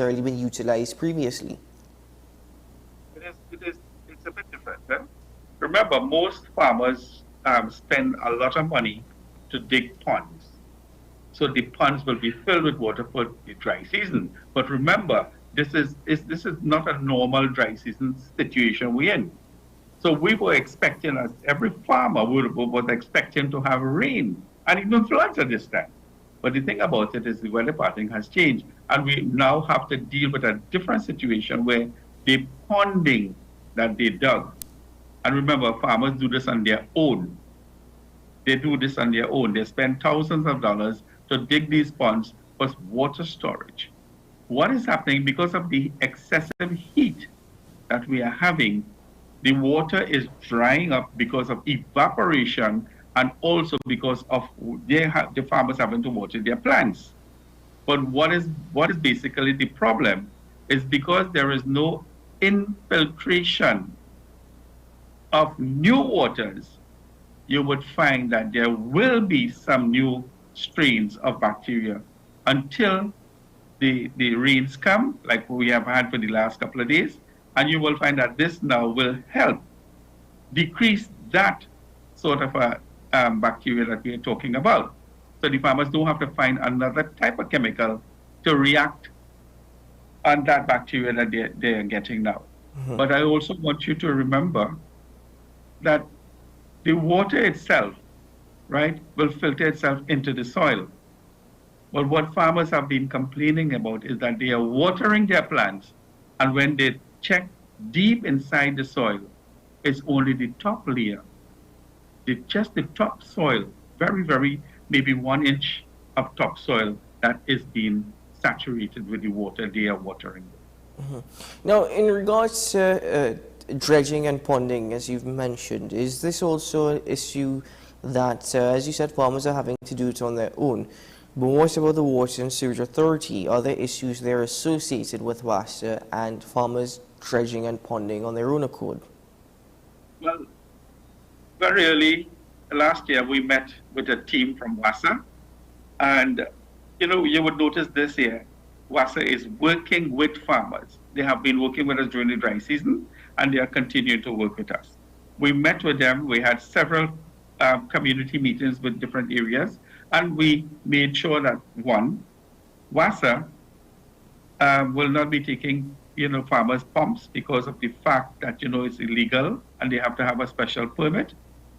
necessarily been utilized previously. It's a bit different. Remember, most farmers spend a lot of money to dig ponds. So the ponds will be filled with water for the dry season. But remember, this is not a normal dry season situation we're in. So we were expecting, as every farmer was expecting to have rain and even floods at this time. But the thing about it is the weather pattern has changed, and we now have to deal with a different situation where the ponding that they dug, and remember, farmers do this on their own. They do this on their own. They spend thousands of dollars to dig these ponds for water storage. What is happening because of the excessive heat that we are having? The water is drying up because of evaporation and also because of the farmers having to water their plants. But what is basically the problem is because there is no infiltration of new waters, you would find that there will be some new strains of bacteria until the rains come, like we have had for the last couple of days, and you will find that this now will help decrease that sort of a bacteria that we are talking about. So the farmers don't have to find another type of chemical to react on that bacteria that they're getting now. Mm-hmm. But I also want you to remember that the water itself, right, will filter itself into the soil. But what farmers have been complaining about is that they are watering their plants, and when they check deep inside the soil, it's only the top layer, just the top soil, very, maybe 1 inch of topsoil that is being saturated with the water they are watering. Mm-hmm. Now, in regards to dredging and ponding, as you've mentioned, is this also an issue that, as you said, farmers are having to do it on their own? But what about the Water and Sewage Authority? Are there issues there associated with WASA and farmers dredging and ponding on their own accord? Well, very early last year, we met with a team from WASA. And, you would notice this year, WASA is working with farmers. They have been working with us during the dry season, and they are continuing to work with us. We met with them. We had several community meetings with different areas, and we made sure that, one, WASA will not be taking, farmers' pumps because of the fact that, it's illegal and they have to have a special permit,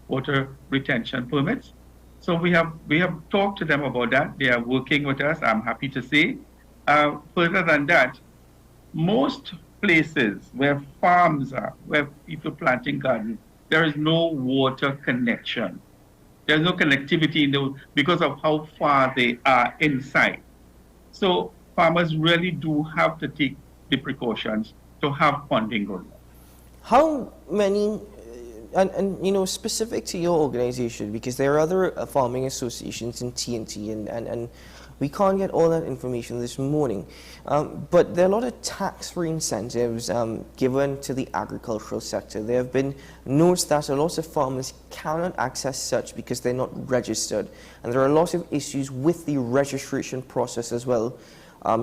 water retention permits. So we have talked to them about that. They are working with us, I'm happy to say. Further than that, most places where farms are, where people planting gardens, there is no water connection. There's no connectivity because of how far they are inside. So farmers really do have to take the precautions to have ponding going on. How many, and specific to your organization, because there are other farming associations in TNT, and we can't get all that information this morning, but there are a lot of tax-free incentives given to the agricultural sector. There have been notes that a lot of farmers cannot access such because they're not registered, and there are a lot of issues with the registration process as well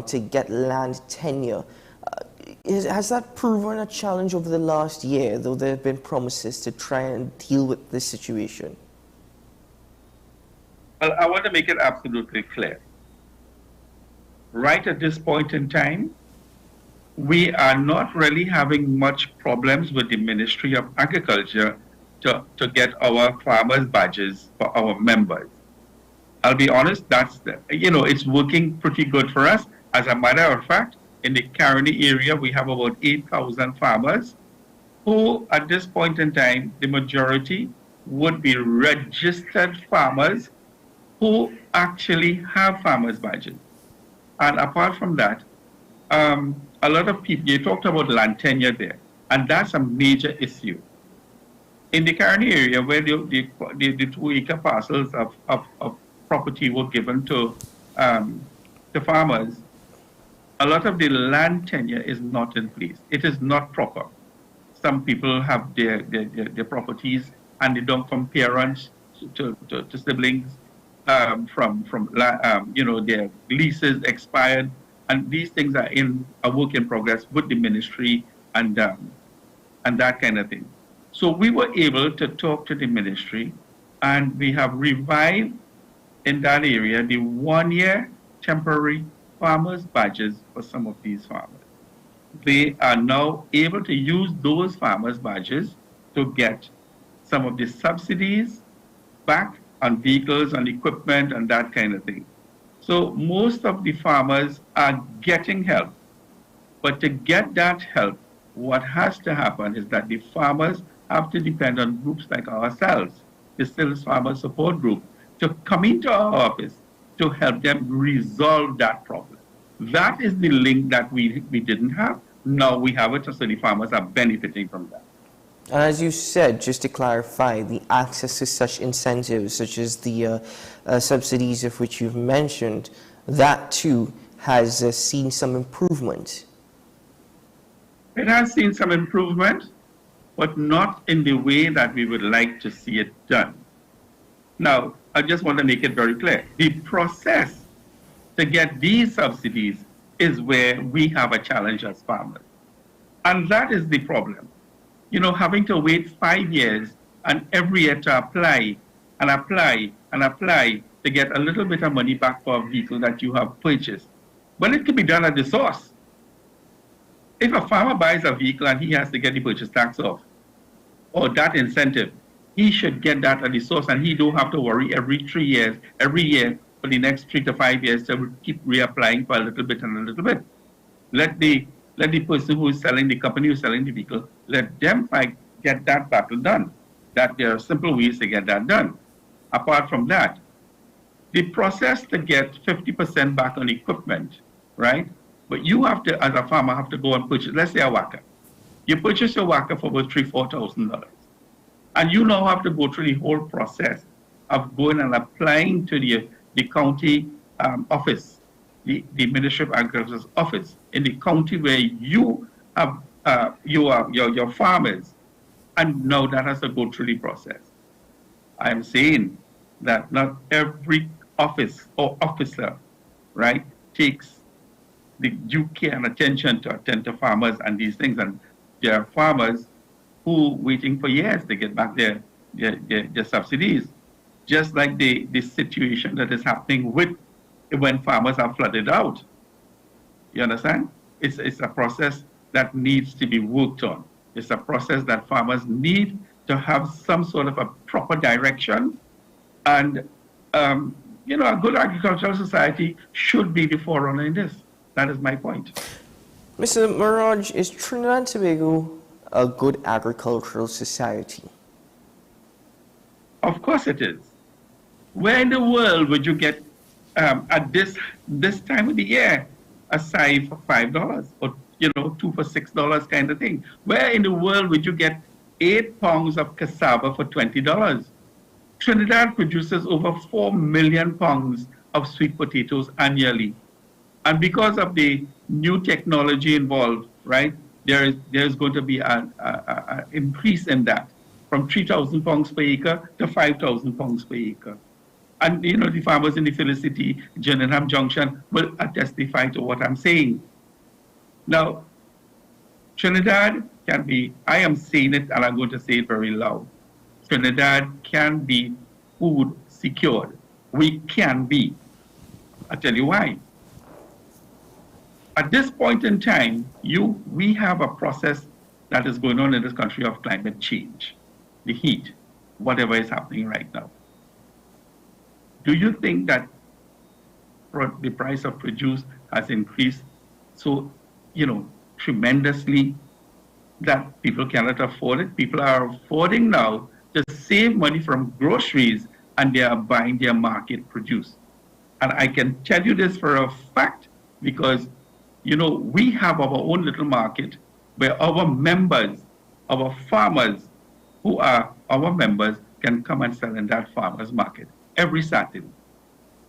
to get land tenure. Has that proven a challenge over the last year, though there have been promises to try and deal with this situation? Well, I want to make it absolutely clear. Right at this point in time, we are not really having much problems with the Ministry of Agriculture to get our farmers' badges for our members. I'll be honest, it's working pretty good for us. As a matter of fact, in the Caroni area, we have about 8,000 farmers who, at this point in time, the majority would be registered farmers who actually have farmers' badges. And apart from that, a lot of people, you talked about land tenure there, and that's a major issue. In the Caroni area, where the 2-acre parcels of property were given to farmers, a lot of the land tenure is not in place. It is not proper. Some people have their properties handed down from parents to siblings, their leases expired, And these things are in a work in progress with the ministry and that kind of thing. So we were able to talk to the ministry, and we have revived in that area the 1-year temporary farmers badges for some of these farmers. They are now able to use those farmers badges to get some of the subsidies back on vehicles and equipment and that kind of thing. So most of the farmers are getting help. But to get that help, what has to happen is that the farmers have to depend on groups like ourselves, the Stills Farmer Support Group, to come into our office to help them resolve that problem. That is the link that we didn't have. Now we have it, so the farmers are benefiting from that. And as you said, just to clarify, the access to such incentives, such as the subsidies of which you've mentioned, that too has seen some improvement. It has seen some improvement, but not in the way that we would like to see it done. Now, I just want to make it very clear. The process to get these subsidies is where we have a challenge as farmers. And that is the problem. You know, having to wait 5 years and every year to apply and apply and apply to get a little bit of money back for a vehicle that you have purchased. But it can be done at the source. If a farmer buys a vehicle and he has to get the purchase tax off, or that incentive, he should get that at the source, and he don't have to worry every 3 years, every year for the next 3 to 5 years to keep reapplying for a little bit and a little bit. Let the person who is selling, the company who is selling the vehicle, let them get that battle done. That there are simple ways to get that done. Apart from that, the process to get 50% back on equipment, right? But you have to, as a farmer, have to go and purchase, let's say a whacker. You purchase your whacker for about $3,000-4,000. And you now have to go through the whole process of going and applying to the county office, the Ministry of Agriculture's office in the county where you have your farmers. And now that has to go through the process. I am saying that not every office or officer, right, takes the due care and attention to attend to farmers and these things. And there are farmers who waiting for years to get back their subsidies, just like the situation that is happening with when farmers are flooded out. You understand? It's a process that needs to be worked on. It's a process that farmers need to have some sort of a proper direction. And, you know, a good agricultural society should be the forerunner in this. That is my point. Mr. Maraj, is Trinidad and Tobago a good agricultural society? Of course it is. Where in the world would you get, at this time of the year, a side for $5 or, you know, 2 for $6 kind of thing? Where in the world would you get 8 pounds of cassava for $20? Trinidad produces over 4 million pounds of sweet potatoes annually. And because of the new technology involved, right, there's going to be an increase in that from 3,000 pounds per acre to 5,000 pounds per acre. And, you know, the farmers in the Felicity, Gillingham Junction will testify to what I'm saying. Now, Trinidad can be, I am saying it and I'm going to say it very loud. Trinidad can be food secured. We can be. I'll tell you why. At this point in time, we have a process that is going on in this country of climate change, the heat, whatever is happening right now. Do you think that the price of produce has increased so, you know, tremendously that people cannot afford it? People are affording now to save money from groceries, and they are buying their market produce. And I can tell you this for a fact because, you know, we have our own little market where our members, our farmers who are our members can come and sell in that farmers market every Saturday.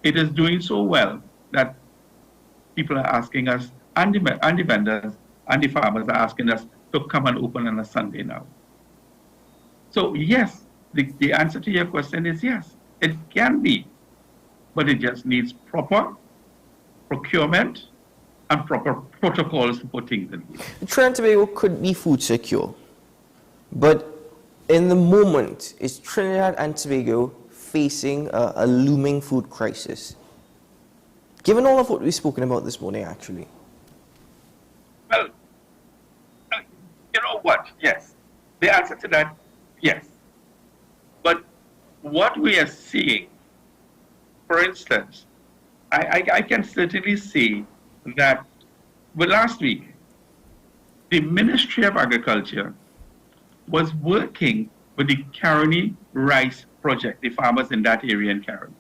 It is doing so well that people are asking us, and the vendors and the farmers are asking us to come and open on a Sunday now. So yes, the answer to your question is yes, it can be, but it just needs proper procurement and proper protocols to put things in place. Trinidad and Tobago could be food secure, but in the moment, is Trinidad and Tobago facing a looming food crisis? Given all of what we've spoken about this morning, actually. Well, you know what? Yes. The answer to that, yes. But what we are seeing, for instance, I can certainly see that last week, the Ministry of Agriculture was working with the Caroni Rice Project, the farmers in that area in Caroni.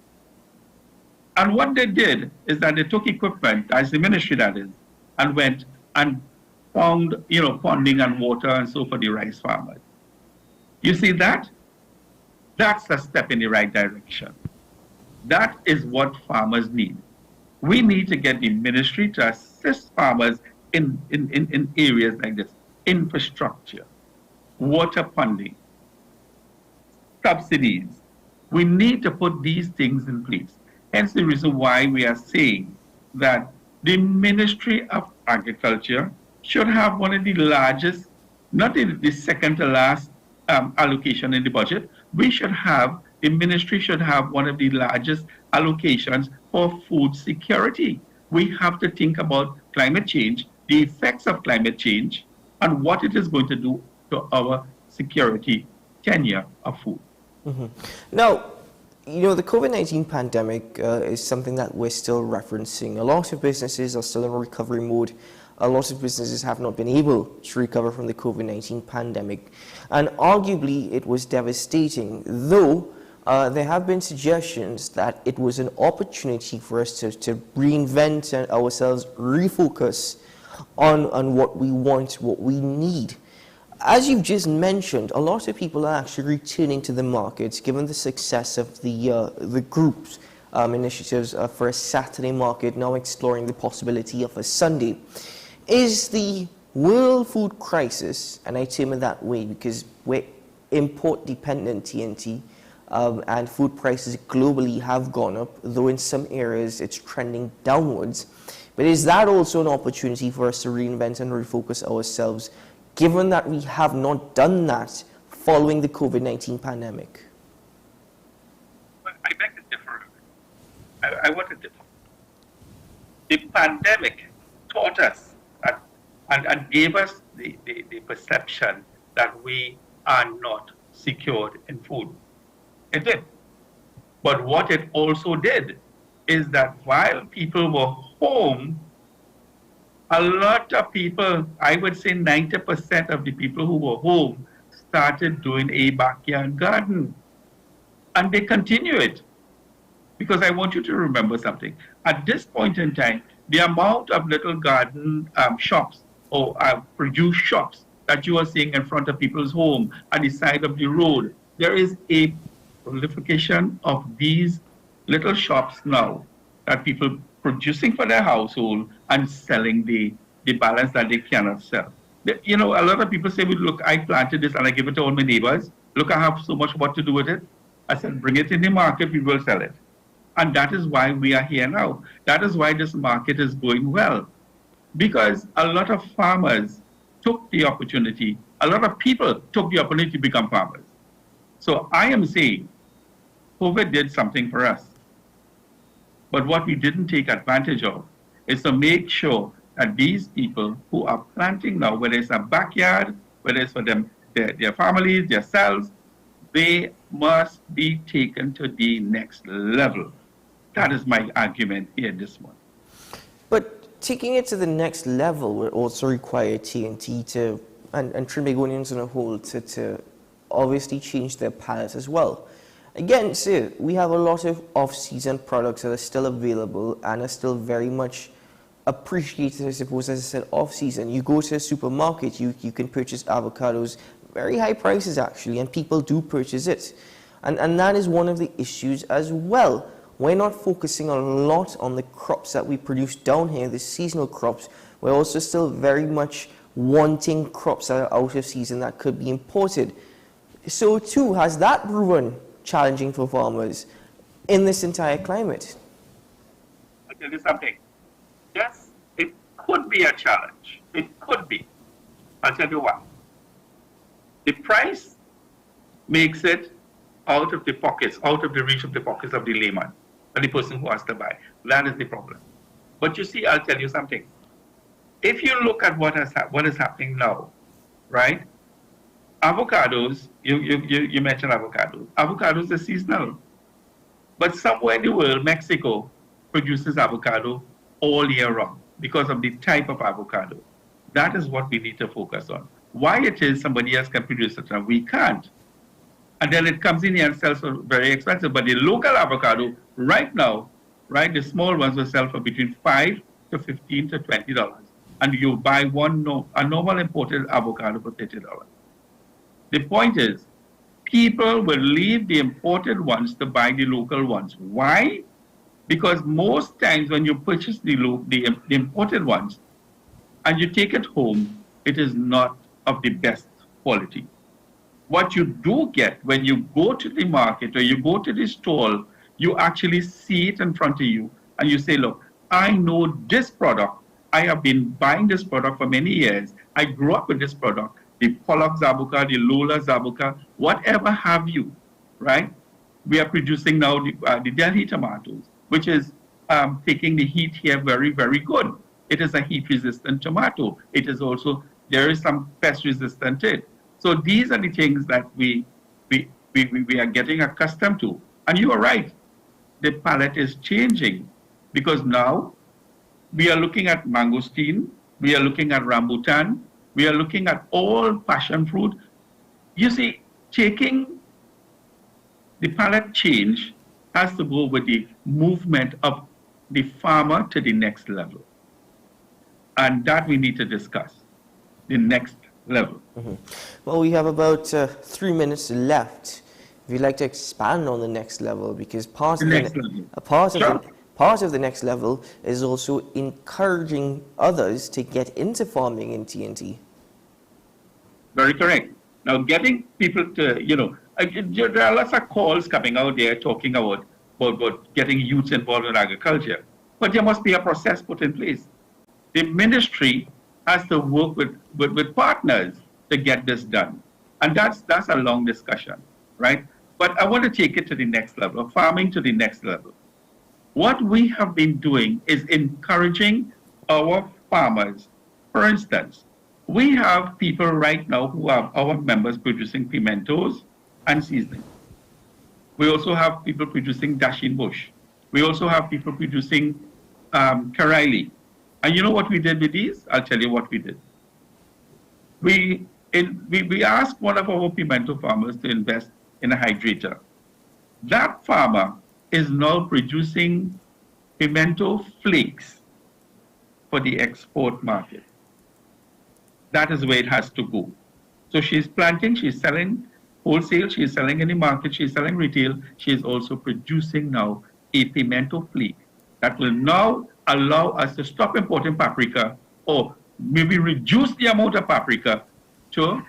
And what they did is that they took equipment, as the ministry that is, and went and found, funding and water and so for the rice farmers. You see that? That's a step in the right direction. That is what farmers need. We need to get the ministry to assist farmers in areas like this. Infrastructure, water funding, subsidies. We need to put these things in place. Hence the reason why we are saying that the Ministry of Agriculture should have one of the largest, not the second to last allocation in the budget. The ministry should have one of the largest allocations for food security. We have to think about climate change, the effects of climate change, and what it is going to do to our security tenure of food. Mm-hmm. Now, the COVID-19 pandemic is something that we're still referencing. A lot of businesses are still in recovery mode. A lot of businesses have not been able to recover from the COVID-19 pandemic. And arguably, it was devastating, though there have been suggestions that it was an opportunity for us to reinvent ourselves, refocus on what we want, what we need. As you've just mentioned, a lot of people are actually returning to the markets given the success of the group's initiatives for a Saturday market, now exploring the possibility of a Sunday. Is the world food crisis, and I term it that way because we're import dependent TNT, and food prices globally have gone up, though in some areas it's trending downwards. But is that also an opportunity for us to reinvent and refocus ourselves, given that we have not done that following the COVID-19 pandemic? Well, I beg to differ. I want to differ. The pandemic taught us and gave us the perception that we are not secured in food. It did. But what it also did is that while people were home, a lot of people, I would say 90% of the people who were home, started doing a backyard garden. And they continue it. Because I want you to remember something. At this point in time, the amount of little garden shops or produce shops that you are seeing in front of people's home, at the side of the road, there is a proliferation of these little shops now that people producing for their household and selling the balance that they cannot sell. A lot of people say, well, look, I planted this and I give it to all my neighbors. Look, I have so much what to do with it. I said, bring it in the market, we will sell it. And that is why we are here now. That is why this market is going well. Because a lot of farmers took the opportunity, a lot of people took the opportunity to become farmers. So I am saying, COVID did something for us. But what we didn't take advantage of is to make sure that these people who are planting now, whether it's a backyard, whether it's for them, their families, themselves, they must be taken to the next level. That is my argument here this morning. But taking it to the next level will also require TNT and Trinbagonians on a whole to obviously change their palate as well. Again, sir, we have a lot of off-season products that are still available and are still very much appreciated, I suppose, as I said, off-season. You go to a supermarket, you can purchase avocados, very high prices actually, and people do purchase it. And that is one of the issues as well. We're not focusing a lot on the crops that we produce down here, the seasonal crops. We're also still very much wanting crops that are out of season that could be imported. So too, has that proven challenging for farmers in this entire climate? I'll tell you something. Yes, could be a challenge. It could be. I'll tell you why. The price makes it out of the pockets, out of the reach of the pockets of the layman, and the person who has to buy. That is the problem. But you see, I'll tell you something. If you look at what is happening now, right? Avocados, you mentioned avocados. Avocados are seasonal. But somewhere in the world, Mexico produces avocado all year round because of the type of avocado. That is what we need to focus on. Why it is somebody else can produce it and we can't. And then it comes in here and sells for very expensive. But the local avocado, right now, right, the small ones will sell for between $5 to $15 to $20. And you buy a normal imported avocado for $30. The point is, people will leave the imported ones to buy the local ones. Why? Because most times when you purchase the imported ones and you take it home, it is not of the best quality. What you do get when you go to the market or you go to the stall, you actually see it in front of you and you say, look, I know this product. I have been buying this product for many years. I grew up with this product. The Pollock Zabuka, the Lola Zabuka, whatever have you, right? We are producing now the Delhi tomatoes, which is taking the heat here very, very good. It is a heat-resistant tomato. It is also, there is some pest-resistant it. So these are the things that we are getting accustomed to. And you are right, the palette is changing because now we are looking at mangosteen, we are looking at rambutan, we are looking at all passion fruit. You see, taking the palette change has to go with the movement of the farmer to the next level. And that we need to discuss, the next level. Mm-hmm. Well, we have about 3 minutes left. If you'd like to expand on the next level, because part of the next level is also encouraging others to get into farming in TNT. Very correct. Now, getting people to, there are lots of calls coming out there talking about getting youth involved in agriculture. But there must be a process put in place. The ministry has to work with partners to get this done. And that's a long discussion, right? But I want to take it to the next level, farming to the next level. What we have been doing is encouraging our farmers. For instance, we have people right now who are our members producing pimentos and seasoning. We also have people producing dasheen bush. We also have people producing Karaili. And you know what we did with these? I'll tell you what we did. We asked one of our pimento farmers to invest in a hydrator. That farmer is now producing pimento flakes for the export market. That is where it has to go. So she's planting, she's selling wholesale, she's selling in the market, she's selling retail. She is also producing now a pimento flake that will now allow us to stop importing paprika or maybe reduce the amount of paprika for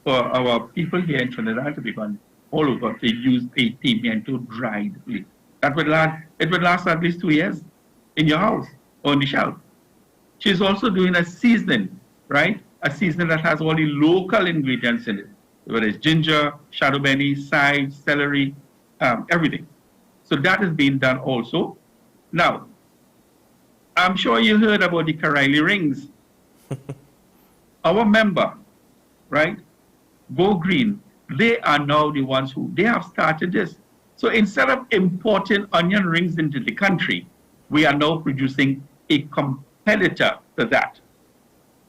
our people here in Trinidad and Tobago all over to use a pimento dried flake. It would last at least 2 years in your house or on the shelf. She's also doing a seasoning, right? A seasoning that has all the local ingredients in it, whether it's ginger, shadow benny, sage, celery, everything. So that is being done also. Now, I'm sure you heard about the Karaili rings. Our member, right, Go Green, they are now the ones they have started this. So instead of importing onion rings into the country, we are now producing a competitor to that.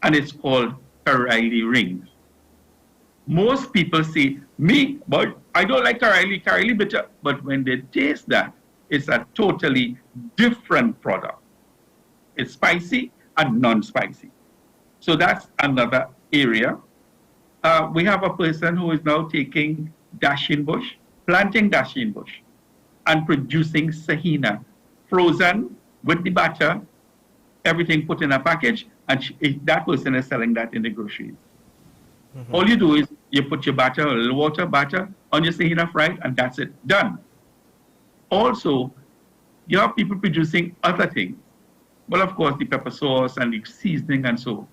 And it's called Karaili rings. Most people say, but I don't like Karaili bitter. But when they taste that, it's a totally different product. It's spicy and non-spicy. So that's another area. We have a person who is now taking dasheen bush, planting dasheen bush, and producing sahina, frozen with the batter, everything put in a package, and that person is selling that in the groceries. Mm-hmm. All you do is you put your batter, a little water, batter on your sahina fried, and that's it, done. Also, you have people producing other things, Well, of course, the pepper sauce and the seasoning and so.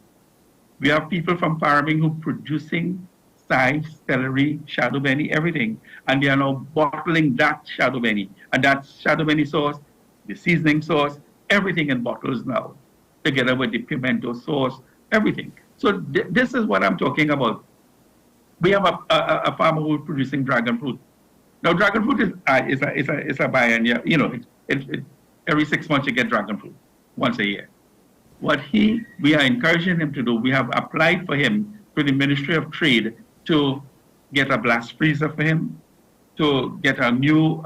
We have people from farming who producing chives, celery, shadow benny, everything. And they are now bottling that shadow benny. And that shadow benny sauce, the seasoning sauce, everything in bottles now, together with the pimento sauce, everything. So this is what I'm talking about. We have a farmer who is producing dragon fruit. Now, dragon fruit is a biennial, every 6 months you get dragon fruit, once a year. What we are encouraging him to do, we have applied for him to the Ministry of Trade to get a blast freezer for him, to get a new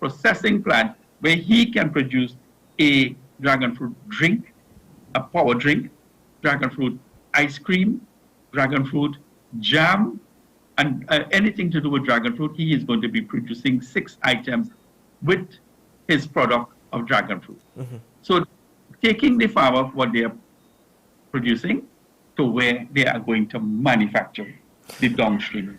processing plant where he can produce a dragon fruit drink, a power drink, dragon fruit ice cream, dragon fruit jam, and anything to do with dragon fruit. He is going to be producing 6 items with his product of dragon fruit. Mm-hmm. So taking the farmer what they are producing to where they are going to manufacture the downstream.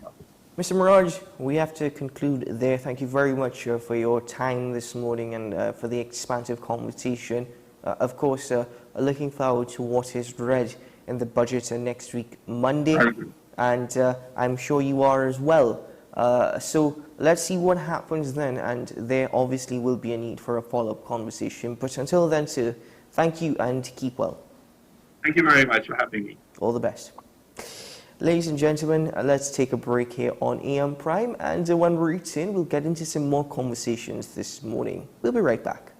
Mr. Miraj, we have to conclude there. Thank you very much for your time this morning and for the expansive conversation. Of course, looking forward to what is read in the budget next week, Monday, and I'm sure you are as well. So let's see what happens then, and there obviously will be a need for a follow-up conversation. But until then, sir, thank you and keep well. Thank you very much for having me. All the best. Ladies and gentlemen, let's take a break here on AM Prime, and when we return, we'll get into some more conversations this morning. We'll be right back.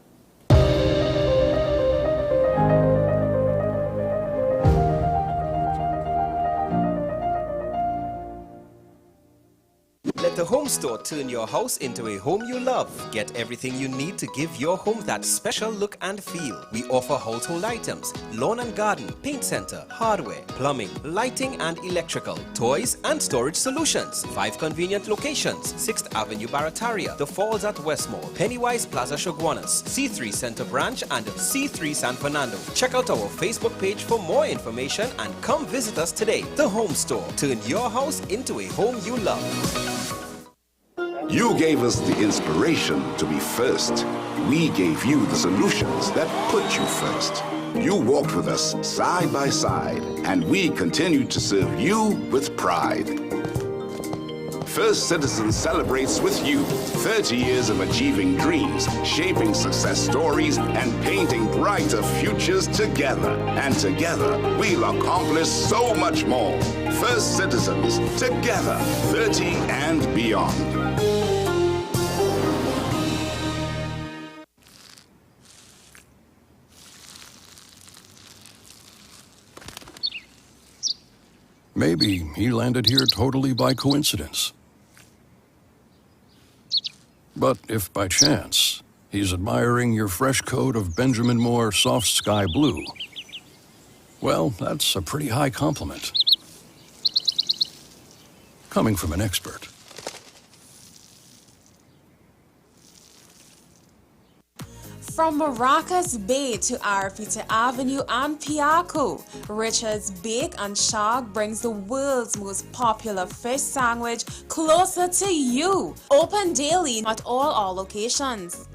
Let the home store turn your house into a home you love. Get everything you need to give your home that special look and feel. We offer household items, lawn and garden, paint center, hardware, plumbing, lighting and electrical, toys and storage solutions. 5 convenient locations: 6th Avenue Barataria, The Falls at Westmore, Pennywise Plaza Shoguanas, C3 Center Branch and C3 San Fernando. Check out our Facebook page for more information and come visit us today. The Home Store. Turn your house into a home you love. You gave us the inspiration to be first. We gave you the solutions that put you first. You walked with us side by side, and we continue to serve you with pride. First Citizens celebrates with you 30 years of achieving dreams, shaping success stories, and painting brighter futures together. And together, we'll accomplish so much more. First Citizens, together, 30 and beyond. Maybe he landed here totally by coincidence. But if by chance he's admiring your fresh coat of Benjamin Moore soft sky blue, well, that's a pretty high compliment. Coming from an expert. From Maracas Bay to Arafita Avenue and Piaco, Richard's Bake and Shark brings the world's most popular fish sandwich closer to you. Open daily at all our locations.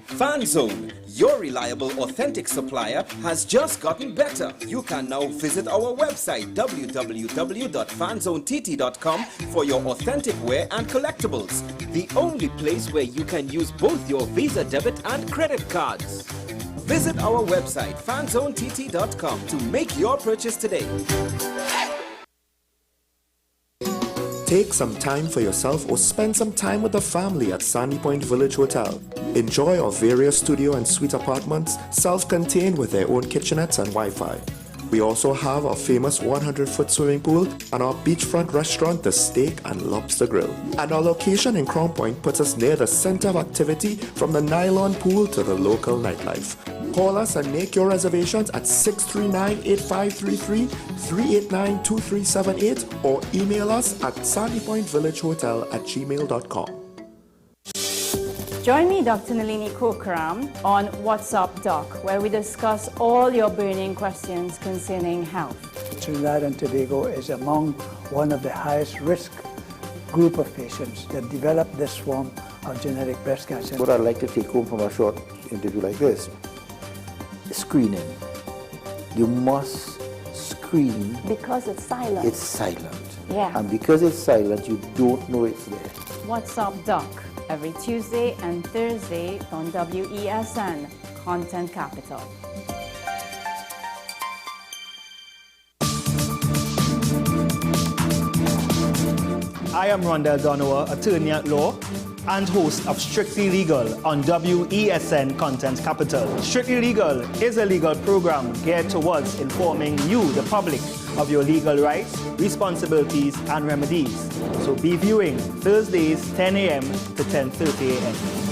FanZone, your reliable, authentic supplier, has just gotten better. You can now visit our website www.fanzonett.com for your authentic wear and collectibles. The only place where you can use both your Visa debit and credit cards. Visit our website fanzonett.com to make your purchase today. Take some time for yourself or spend some time with the family at Sandy Point Village Hotel. Enjoy our various studio and suite apartments, self-contained with their own kitchenettes and Wi-Fi. We also have our famous 100-foot swimming pool and our beachfront restaurant, The Steak and Lobster Grill. And our location in Crown Point puts us near the center of activity, from the nylon pool to the local nightlife. Call us and make your reservations at 639-8533, 389-2378, or email us at sandypointvillagehotel@gmail.com. Join me, Dr. Nalini Kokram, on What's Up Doc, where we discuss all your burning questions concerning health. Trinidad and Tobago is among one of the highest risk group of patients that develop this form of genetic breast cancer. What I'd like to take home from a short interview like this, screening. You must screen. Because it's silent. It's silent. Yeah. And because it's silent, you don't know it's there. What's Up Doc, every Tuesday and Thursday on WESN, Content Capital. I am Rondell Donowa, attorney at law and host of Strictly Legal on WESN Content Capital. Strictly Legal is a legal program geared towards informing you, the public, of your legal rights, responsibilities, and remedies. So be viewing Thursdays 10 a.m. to 10:30 a.m.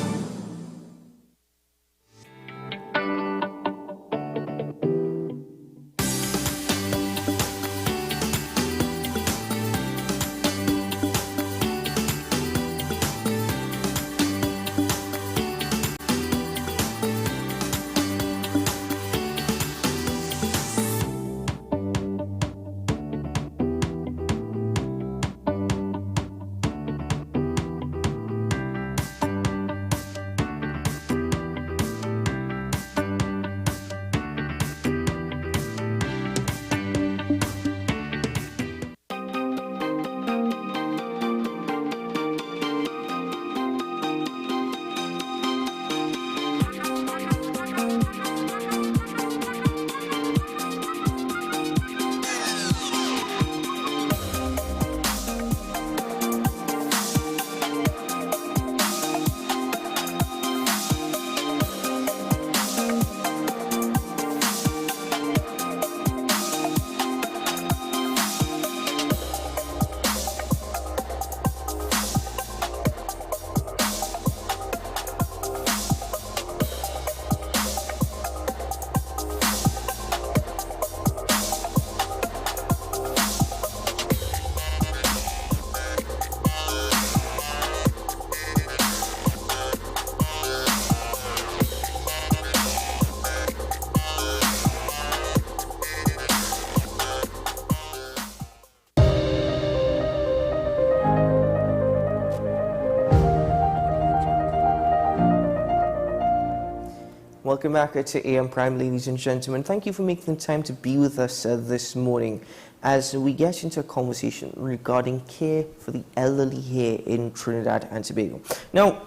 Welcome back to AM Prime, ladies and gentlemen. Thank you for making the time to be with us this morning as we get into a conversation regarding care for the elderly here in Trinidad and Tobago. Now,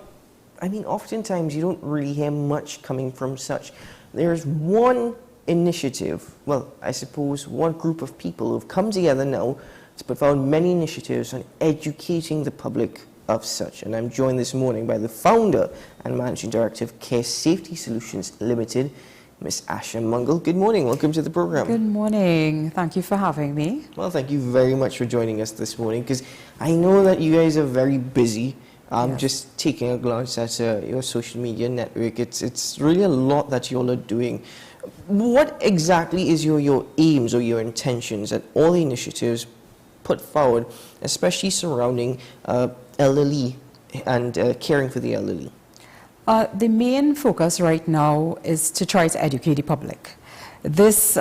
I mean, oftentimes you don't really hear much coming from such. There's one initiative, well, I suppose one group of people who've come together now to put forward many initiatives on educating the public of such. And I'm joined this morning by the founder and managing director of Care Safety Solutions Limited, Miss Asha Mungle. Good morning. Welcome to the program. Good morning. Thank you for having me. Well, thank you very much for joining us this morning, because I know that you guys are very busy. Yes. Just taking a glance at your social media network, it's really a lot that you all are doing. What exactly is your aims or your intentions at all the initiatives put forward, especially surrounding elderly and caring for the elderly? The main focus right now is to try to educate the public. This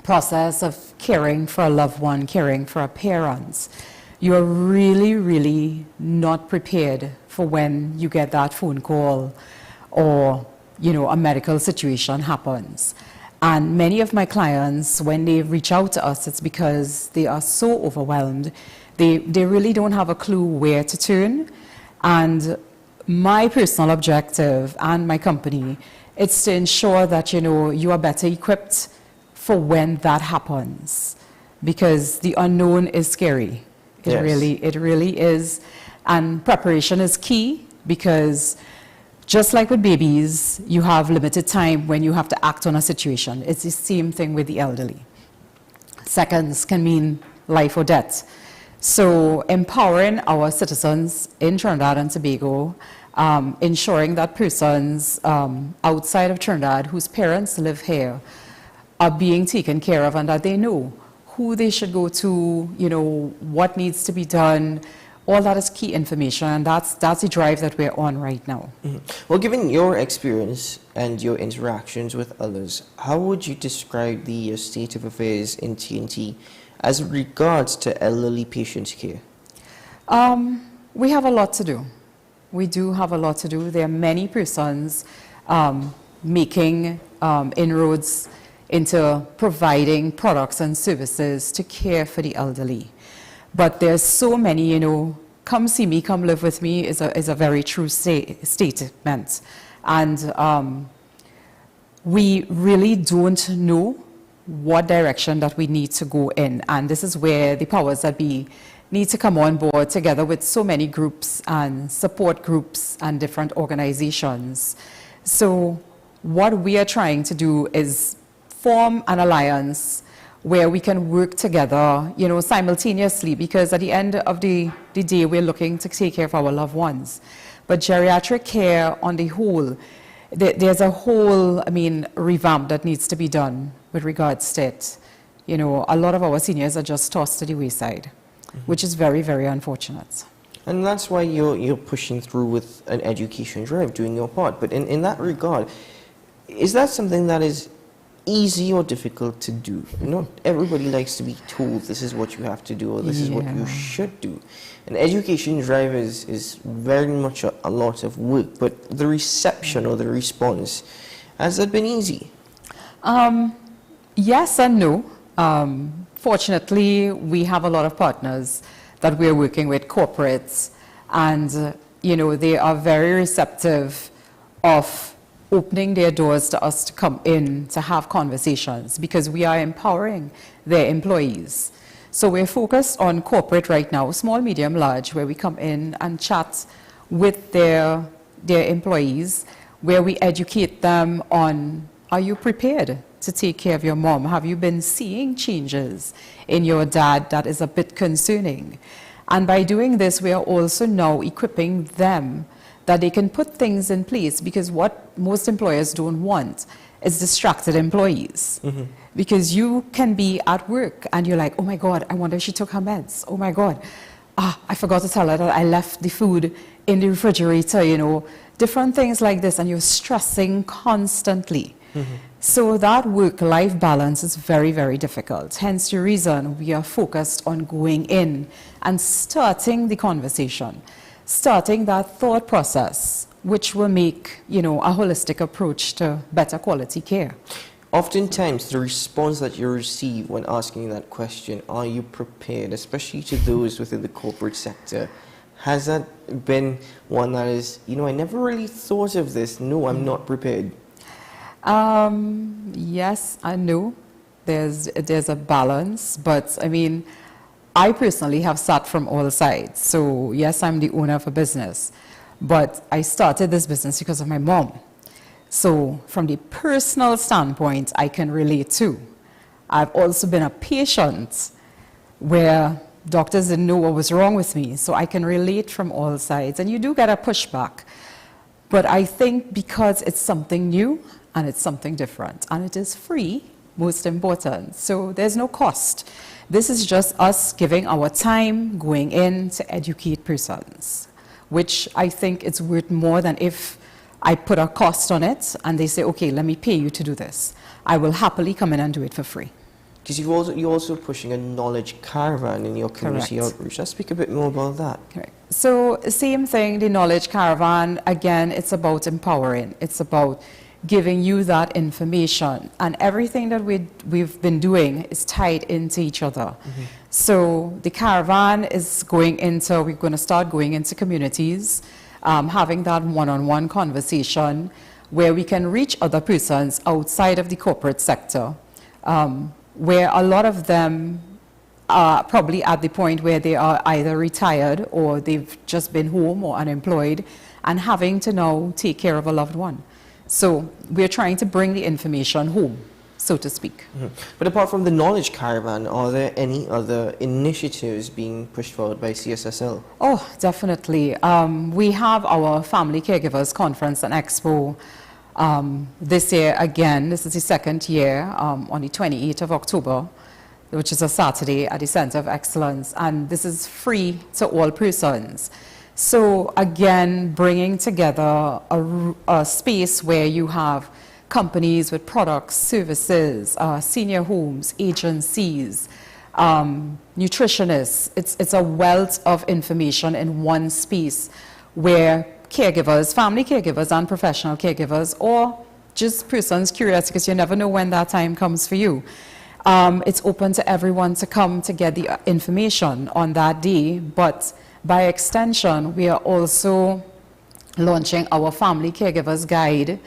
process of caring for a loved one, caring for a parent, you are really, really not prepared for when you get that phone call or, you know, a medical situation happens. And many of my clients, when they reach out to us, it's because they are so overwhelmed. They really don't have a clue where to turn. And my personal objective and my company, it's to ensure that, you know, you are better equipped for when that happens. Because the unknown is scary. It really is. And preparation is key, because just like with babies, you have limited time when you have to act on a situation. It's the same thing with the elderly. Seconds can mean life or death. So empowering our citizens in Trinidad and Tobago, ensuring that persons outside of Trinidad whose parents live here are being taken care of, and that they know who they should go to, you know, what needs to be done. All that is key information, and that's the drive that we're on right now. Mm-hmm. Well, given your experience and your interactions with others, how would you describe the state of affairs in TNT as regards to elderly patient care? We have a lot to do. We do have a lot to do. There are many persons making inroads into providing products and services to care for the elderly. But there's so many, you know, come see me, come live with me is a very true statement. And we really don't know what direction that we need to go in. And this is where the powers that be need to come on board together with so many groups and support groups and different organizations. So what we are trying to do is form an alliance where we can work together, you know, simultaneously, because at the end of the day, we're looking to take care of our loved ones. But geriatric care on the whole, there's a whole, revamp that needs to be done with regards to it. You know, a lot of our seniors are just tossed to the wayside, which is very, very unfortunate. And that's why you're pushing through with an education drive, doing your part. But in that regard, is that something that is easy or difficult to do? Not everybody likes to be told this is what you have to do or this is what you should do. An education drive is very much a lot of work, but the reception or the response, has that been easy? Yes and no. Fortunately, we have a lot of partners that we're working with, corporates, and you know, they are very receptive of opening their doors to us to come in to have conversations, because we are empowering their employees. So we're focused on corporate right now, small, medium, large, where we come in and chat with their employees, where we educate them on, are you prepared to take care of your mom? Have you been seeing changes in your dad that is a bit concerning? And by doing this, we are also now equipping them that they can put things in place, because what most employers don't want is distracted employees. Because you can be at work and you're like, oh my God, I wonder if she took her meds. Oh my God, I forgot to tell her that I left the food in the refrigerator, you know, different things like this, and you're stressing constantly. So that work-life balance is very, very difficult. Hence the reason we are focused on going in and starting the conversation, starting that thought process, which will make, you know, a holistic approach to better quality care. Oftentimes, the response that you receive when asking that question, are you prepared, especially to those within the corporate sector, has that been one that is, you know, I never really thought of this, no, I'm not prepared? Yes and no. There's a balance, but I mean, I personally have sat from all sides. So yes, I'm the owner of a business, but I started this business because of my mom. So from the personal standpoint, I can relate too. I've also been a patient where doctors didn't know what was wrong with me, so I can relate from all sides. And you do get a pushback, but I think because it's something new and it's something different, and it is free, most important, so there's no cost. This is just us giving our time, going in to educate persons, which I think it's worth more than if I put a cost on it and they say, okay, let me pay you to do this. I will happily come in and do it for free. Because you're also pushing a knowledge caravan in your community outreach. Let's speak a bit more about that. Correct. So same thing, the knowledge caravan, again, it's about empowering. It's about giving you that information, and everything that we've been doing is tied into each other. So the caravan is we're going to start going into communities, having that one-on-one conversation where we can reach other persons outside of the corporate sector, where a lot of them are probably at the point where they are either retired or they've just been home or unemployed and having to now take care of a loved one. So we're trying to bring the information home, so to speak. But apart from the knowledge caravan, are there any other initiatives being pushed forward by CSSL? Oh, definitely. We have our Family Caregivers Conference and Expo this year again. This is the second year, on the 28th of October, which is a Saturday at the Center of Excellence. And this is free to all persons. So again, bringing together a space where you have companies with products, services, senior homes, agencies, nutritionists. It's a wealth of information in one space where caregivers, family caregivers and professional caregivers, or just persons curious, because you never know when that time comes for you. It's open to everyone to come to get the information on that day, but by extension, we are also launching our Family Caregivers Guide,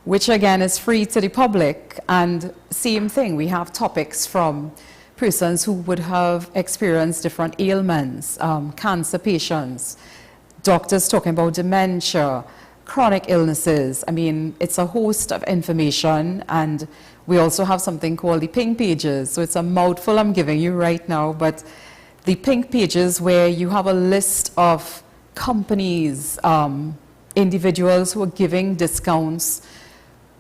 which again is free to the public. And same thing, we have topics from persons who would have experienced different ailments, cancer patients, doctors talking about dementia, chronic illnesses. I mean, it's a host of information, and we also have something called the pink pages. So it's a mouthful I'm giving you right now, but the pink pages where you have a list of companies, individuals who are giving discounts,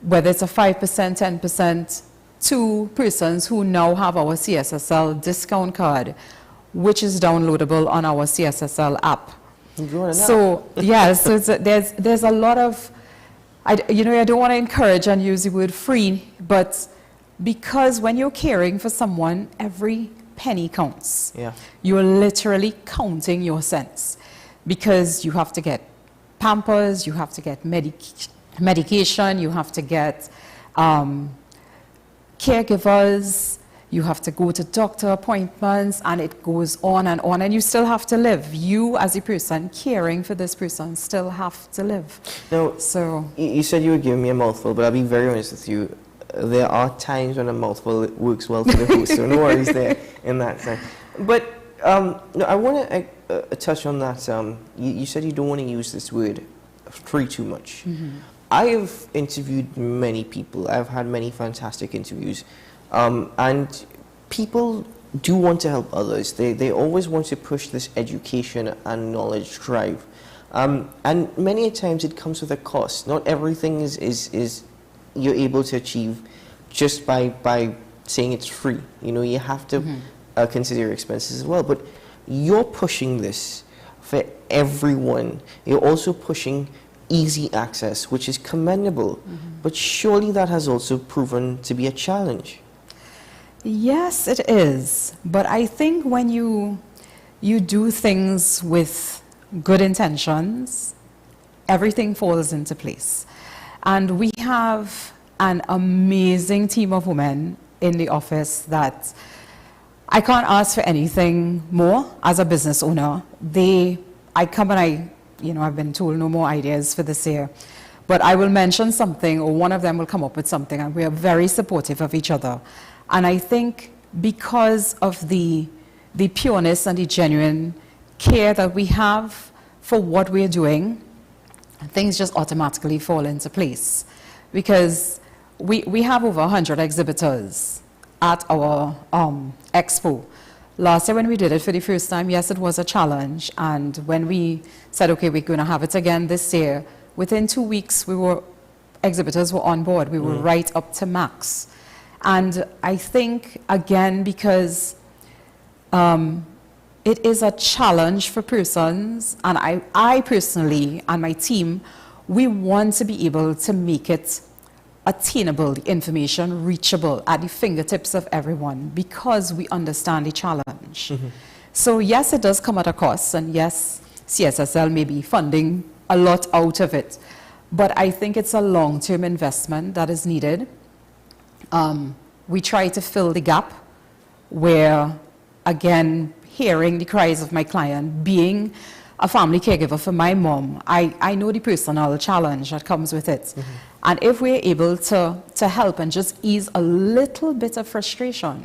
whether it's a 5%, 10%, to persons who now have our CSSL discount card, which is downloadable on our CSSL app. So, yeah, so there's a lot of, I don't want to encourage and use the word free, but because when you're caring for someone, every penny counts. Yeah. You're literally counting your cents, because you have to get Pampers, you have to get medication, you have to get caregivers, you have to go to doctor appointments, and it goes on, and you still have to live. You, as a person caring for this person, still have to live. Now, so you said you were giving me a mouthful, but I'll be very honest with you. There are times when a mouthful works well for the host, so no worries there in that sense. But no, I want to touch on that. You said you don't want to use this word free too much. Mm-hmm. I have interviewed many people. I've had many fantastic interviews. And people do want to help others. They always want to push this education and knowledge drive. And many a times it comes with a cost. Not everything is you're able to achieve just by saying it's free. You have to consider your expenses as well. But you're pushing this for everyone. You're also pushing easy access, which is commendable. But surely that has also proven to be a challenge. Yes, it is. But I think when you do things with good intentions, everything falls into place. And we have an amazing team of women in the office that I can't ask for anything more as a business owner. I come and I've been told no more ideas for this year. But I will mention something, or one of them will come up with something, and we are very supportive of each other. And I think because of the pureness and the genuine care that we have for what we're doing, things just automatically fall into place. Because we have over 100 exhibitors at our expo. Last year when we did it for the first time, yes, it was a challenge. And when we said, okay, we're going to have it again this year, within 2 weeks, exhibitors were on board. We were right up to max. And I think, again, because it is a challenge for persons, and I personally and my team, we want to be able to make it attainable, the information reachable at the fingertips of everyone, because we understand the challenge. So yes, it does come at a cost, and yes, CSSL may be funding a lot out of it, but I think it's a long-term investment that is needed. We try to fill the gap where, again, hearing the cries of my client, being a family caregiver for my mom, I know the personal challenge that comes with it. And if we're able to help and just ease a little bit of frustration,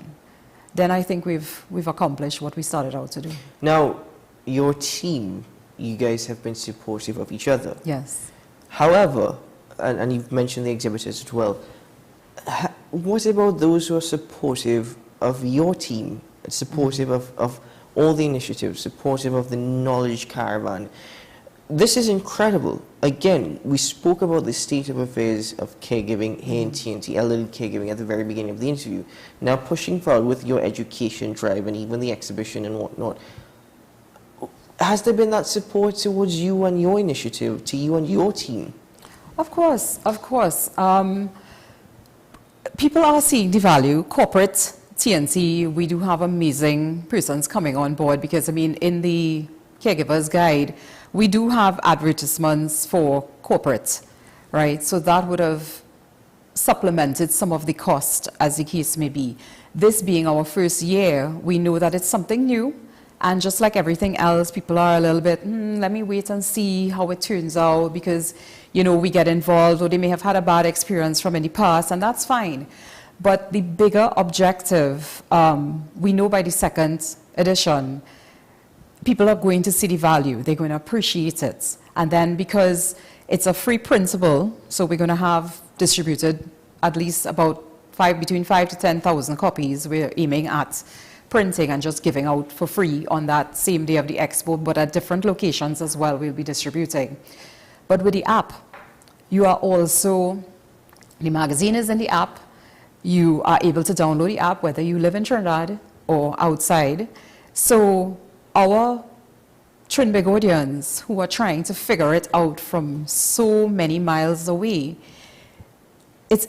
then I think we've accomplished what we started out to do. Now, your team, you guys have been supportive of each other. Yes. However, and you've mentioned the exhibitors as well, what about those who are supportive of your team, supportive of all the initiatives, supportive of the knowledge caravan? This is incredible. Again, we spoke about the state of affairs of caregiving here in TNT, elderly caregiving at the very beginning of the interview. Now pushing forward with your education drive and even the exhibition and whatnot. Has there been that support towards you and your initiative, to you and your team? Of course, of course. People are seeing the value. Corporate TNT, we do have amazing persons coming on board, because, I mean, in the Caregiver's Guide, We do have advertisements for corporate, right? So that would have supplemented some of the cost, as the case may be. This being our first year, we know that it's something new. And just like everything else, people are a little bit, let me wait and see how it turns out because, you know, we get involved or they may have had a bad experience from in the past, and that's fine. But the bigger objective, we know by the second edition, people are going to see the value. They're going to appreciate it. And then because it's a free printable, so we're going to have distributed at least about between 5,000 to 10,000 copies we're aiming at printing and just giving out for free on that same day of the expo, but at different locations as well we'll be distributing. But with the app, you are also, the magazine is in the app, you are able to download the app whether you live in Trinidad or outside. So our Trinbagodians who are trying to figure it out from so many miles away,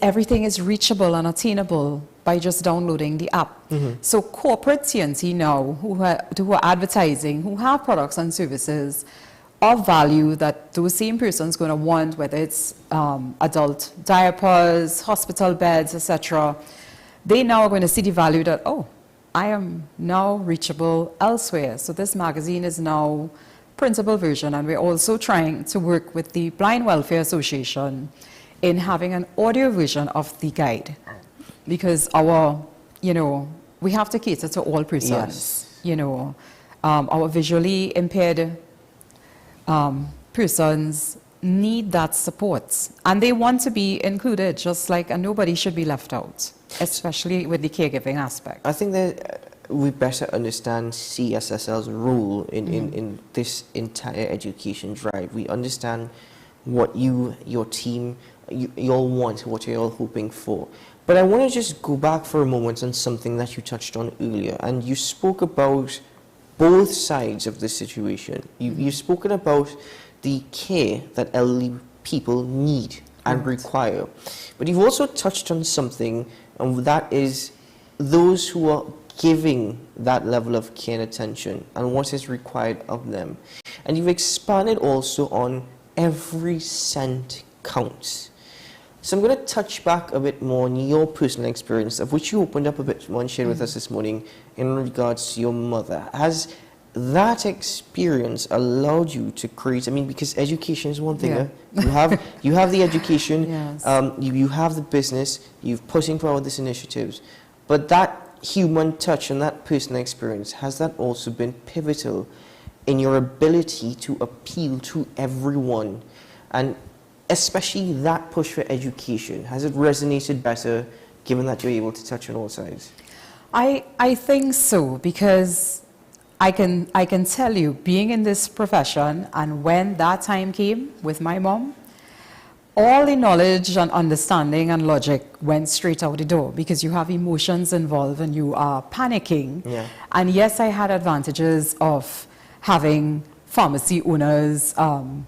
everything is reachable and attainable by just downloading the app. So corporate TNT now, who are advertising, who have products and services of value that those same persons going to want, whether it's adult diapers, hospital beds, etc., they now are going to see the value that, oh, I am now reachable elsewhere. So this magazine is now printable version, and we're also trying to work with the Blind Welfare Association in having an audio version of the guide, because we have to cater to all persons. Yes. You know, our visually impaired persons need that support, and they want to be included, just like, and nobody should be left out, especially with the caregiving aspect. I think that we better understand CSSL's role in this entire education drive. We understand what your team, you all want, what you're all hoping for. But I want to just go back for a moment on something that you touched on earlier, and you spoke about both sides of the situation. You've spoken about the care that elderly people need and require. But you've also touched on something, and that is those who are giving that level of care and attention and what is required of them. And you've expanded also on every cent counts. So I'm going to touch back a bit more on your personal experience, of which you opened up a bit more and shared with us this morning in regards to your mother. Has that experience allowed you to create, I mean, because education is one thing, you have the education, Yes. you have the business, you've putting forward these initiatives, but that human touch and that personal experience, has that also been pivotal in your ability to appeal to everyone, and especially that push for education? Has it resonated better given that you're able to touch on all sides? I think so, because I can tell you, being in this profession, and when that time came with my mom, all the knowledge and understanding and logic went straight out the door, because you have emotions involved and you are panicking. Yeah. And yes, I had advantages of having pharmacy owners,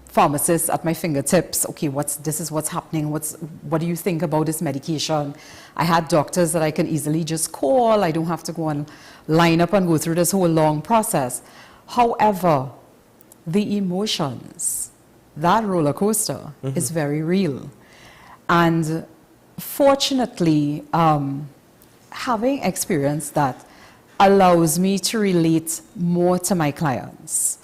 pharmacists at my fingertips. Okay, this is what's happening. What do you think about this medication? I had doctors that I can easily just call. I don't have to go and line up and go through this whole long process. However, the emotions, that roller coaster is very real. And fortunately, having experienced that allows me to relate more to my clients,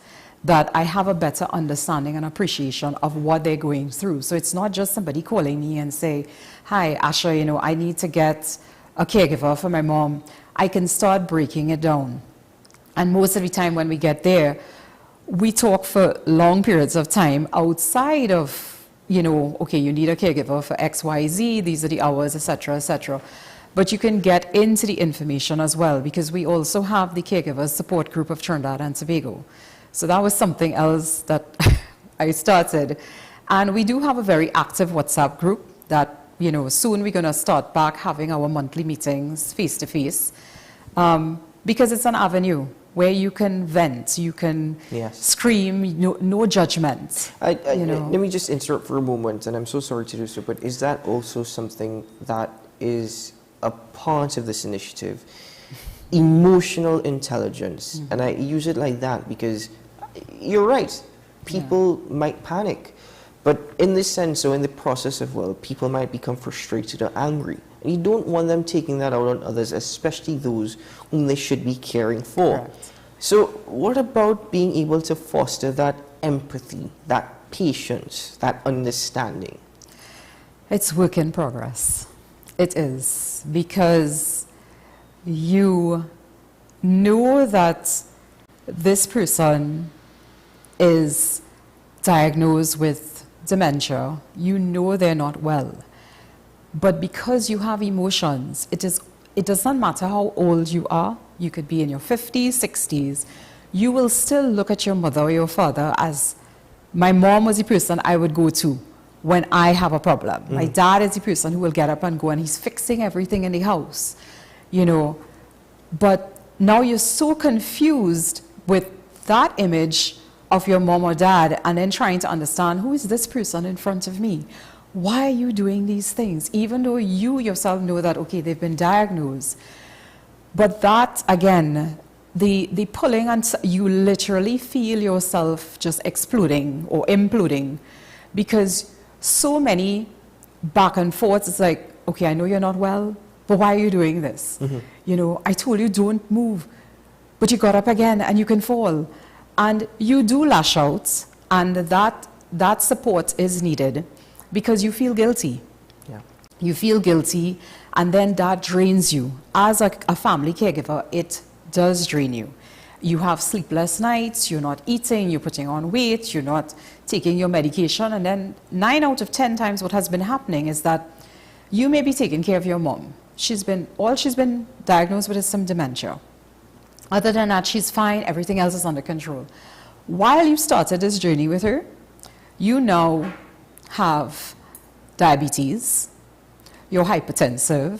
that I have a better understanding and appreciation of what they're going through. So it's not just somebody calling me and say, hi, Asha, I need to get a caregiver for my mom. I can start breaking it down. And most of the time when we get there, we talk for long periods of time outside of, okay, you need a caregiver for X, Y, Z, these are the hours, etc., etc. But you can get into the information as well, because we also have the Caregivers Support Group of Trinidad and Tobago. So that was something else that I started. And we do have a very active WhatsApp group that, soon we're going to start back having our monthly meetings face-to-face, because it's an avenue where you can vent, you can scream, no judgment. Let me just interrupt for a moment, and I'm so sorry to do so, but is that also something that is a part of this initiative? Emotional intelligence. And I use it like that because you're right. people might panic. But in this sense, or in the process of people might become frustrated or angry. And you don't want them taking that out on others, especially those whom they should be caring for. Correct. So what about being able to foster that empathy, that patience, that understanding? It's work in progress. It is, because you know that this person is diagnosed with dementia. You know they're not well. But because you have emotions, it doesn't matter how old you are. You could be in your 50s, 60s. You will still look at your mother or your father as, my mom was the person I would go to when I have a problem. My dad is the person who will get up and go, and he's fixing everything in the house, you know. But now you're so confused with that image of your mom or dad, and then trying to understand, who is this person in front of me? Why are you doing these things? Even though you yourself know that, okay, they've been diagnosed. But that, again, the pulling, and you literally feel yourself just exploding or imploding, because so many back and forth. It's like, okay, I know you're not well, but why are you doing this? You know, I told you don't move, but you got up again and you can fall. And you do lash out, and that support is needed, because you feel guilty. Yeah. You feel guilty, and then that drains you. As a family caregiver, it does drain you. You have sleepless nights, you're not eating, you're putting on weight, you're not taking your medication, and then 9 out of 10 times what has been happening is that you may be taking care of your mom. All she's been diagnosed with is some dementia. Other than that, she's fine, everything else is under control. While you started this journey with her, you now have diabetes, you're hypertensive,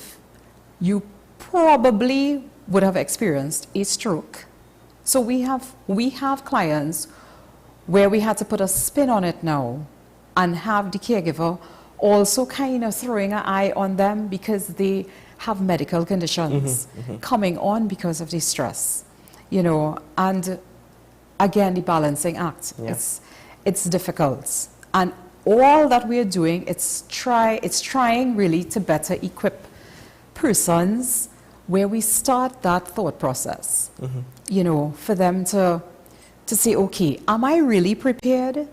you probably would have experienced a stroke. So we have clients where we had to put a spin on it now, and have the caregiver also kind of throwing an eye on them, because they have medical conditions coming on because of the stress, you know. And again, the balancing act, it's difficult. And all that we're doing, it's trying really to better equip persons where we start that thought process, you know, for them to say, okay, am I really prepared?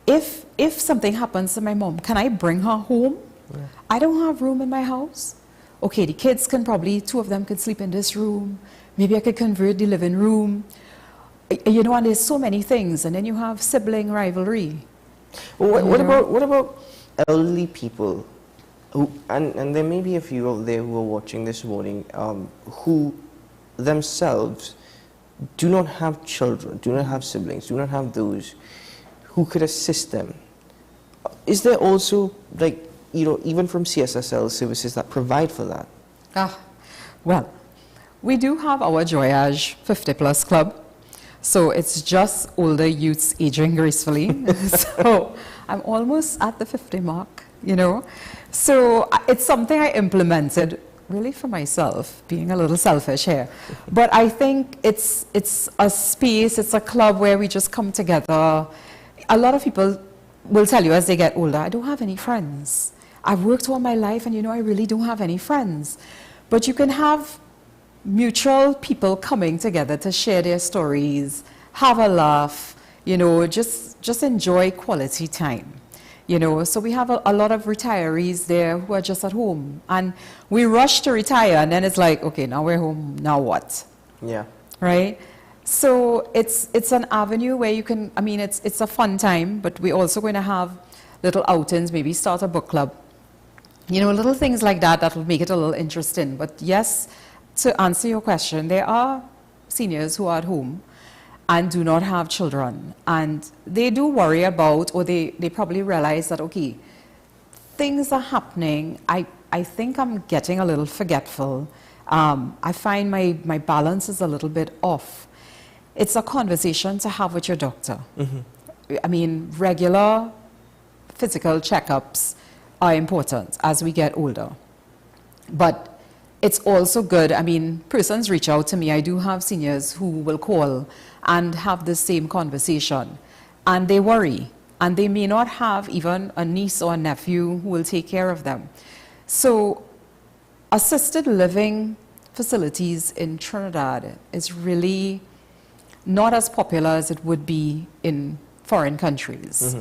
If something happens to my mom, can I bring her home? Yeah. I don't have room in my house. Okay, the kids can probably, 2 of them could sleep in this room. Maybe I could convert the living room. You know, and there's so many things. And then you have sibling rivalry. Well, what about elderly people who, and there may be a few out there who are watching this morning, who themselves do not have children, do not have siblings, do not have those who could assist them. Is there also, like, you know, even from CSSL services that provide for that? Well, we do have our Joyage 50 Plus Club. So it's just older youths aging gracefully. So I'm almost at the 50 mark, you know. So it's something I implemented really for myself, being a little selfish here. But I think it's a space, it's a club where we just come together. A lot of people will tell you as they get older, I don't have any friends. I've worked all my life and, you know, I really don't have any friends. But you can have mutual people coming together to share their stories, have a laugh, you know, just enjoy quality time, you know. So we have a lot of retirees there who are just at home, and we rush to retire, and then it's like, okay, now we're home, now what? Yeah. Right? So it's an avenue where you can, I mean, it's a fun time, but we're also going to have little outings, maybe start a book club, you know, little things like that that will make it a little interesting. But yes, to answer your question, there are seniors who are at home and do not have children, and they do worry about, or they probably realize that, okay, things are happening. I think I'm getting a little forgetful. I find my balance is a little bit off. It's a conversation to have with your doctor. I mean, regular physical checkups are important as we get older. But it's also good, I mean, persons reach out to me. I do have seniors who will call and have the same conversation. and they worry, and they may not have even a niece or a nephew who will take care of them. So assisted living facilities in Trinidad is really not as popular as it would be in foreign countries. Mm-hmm.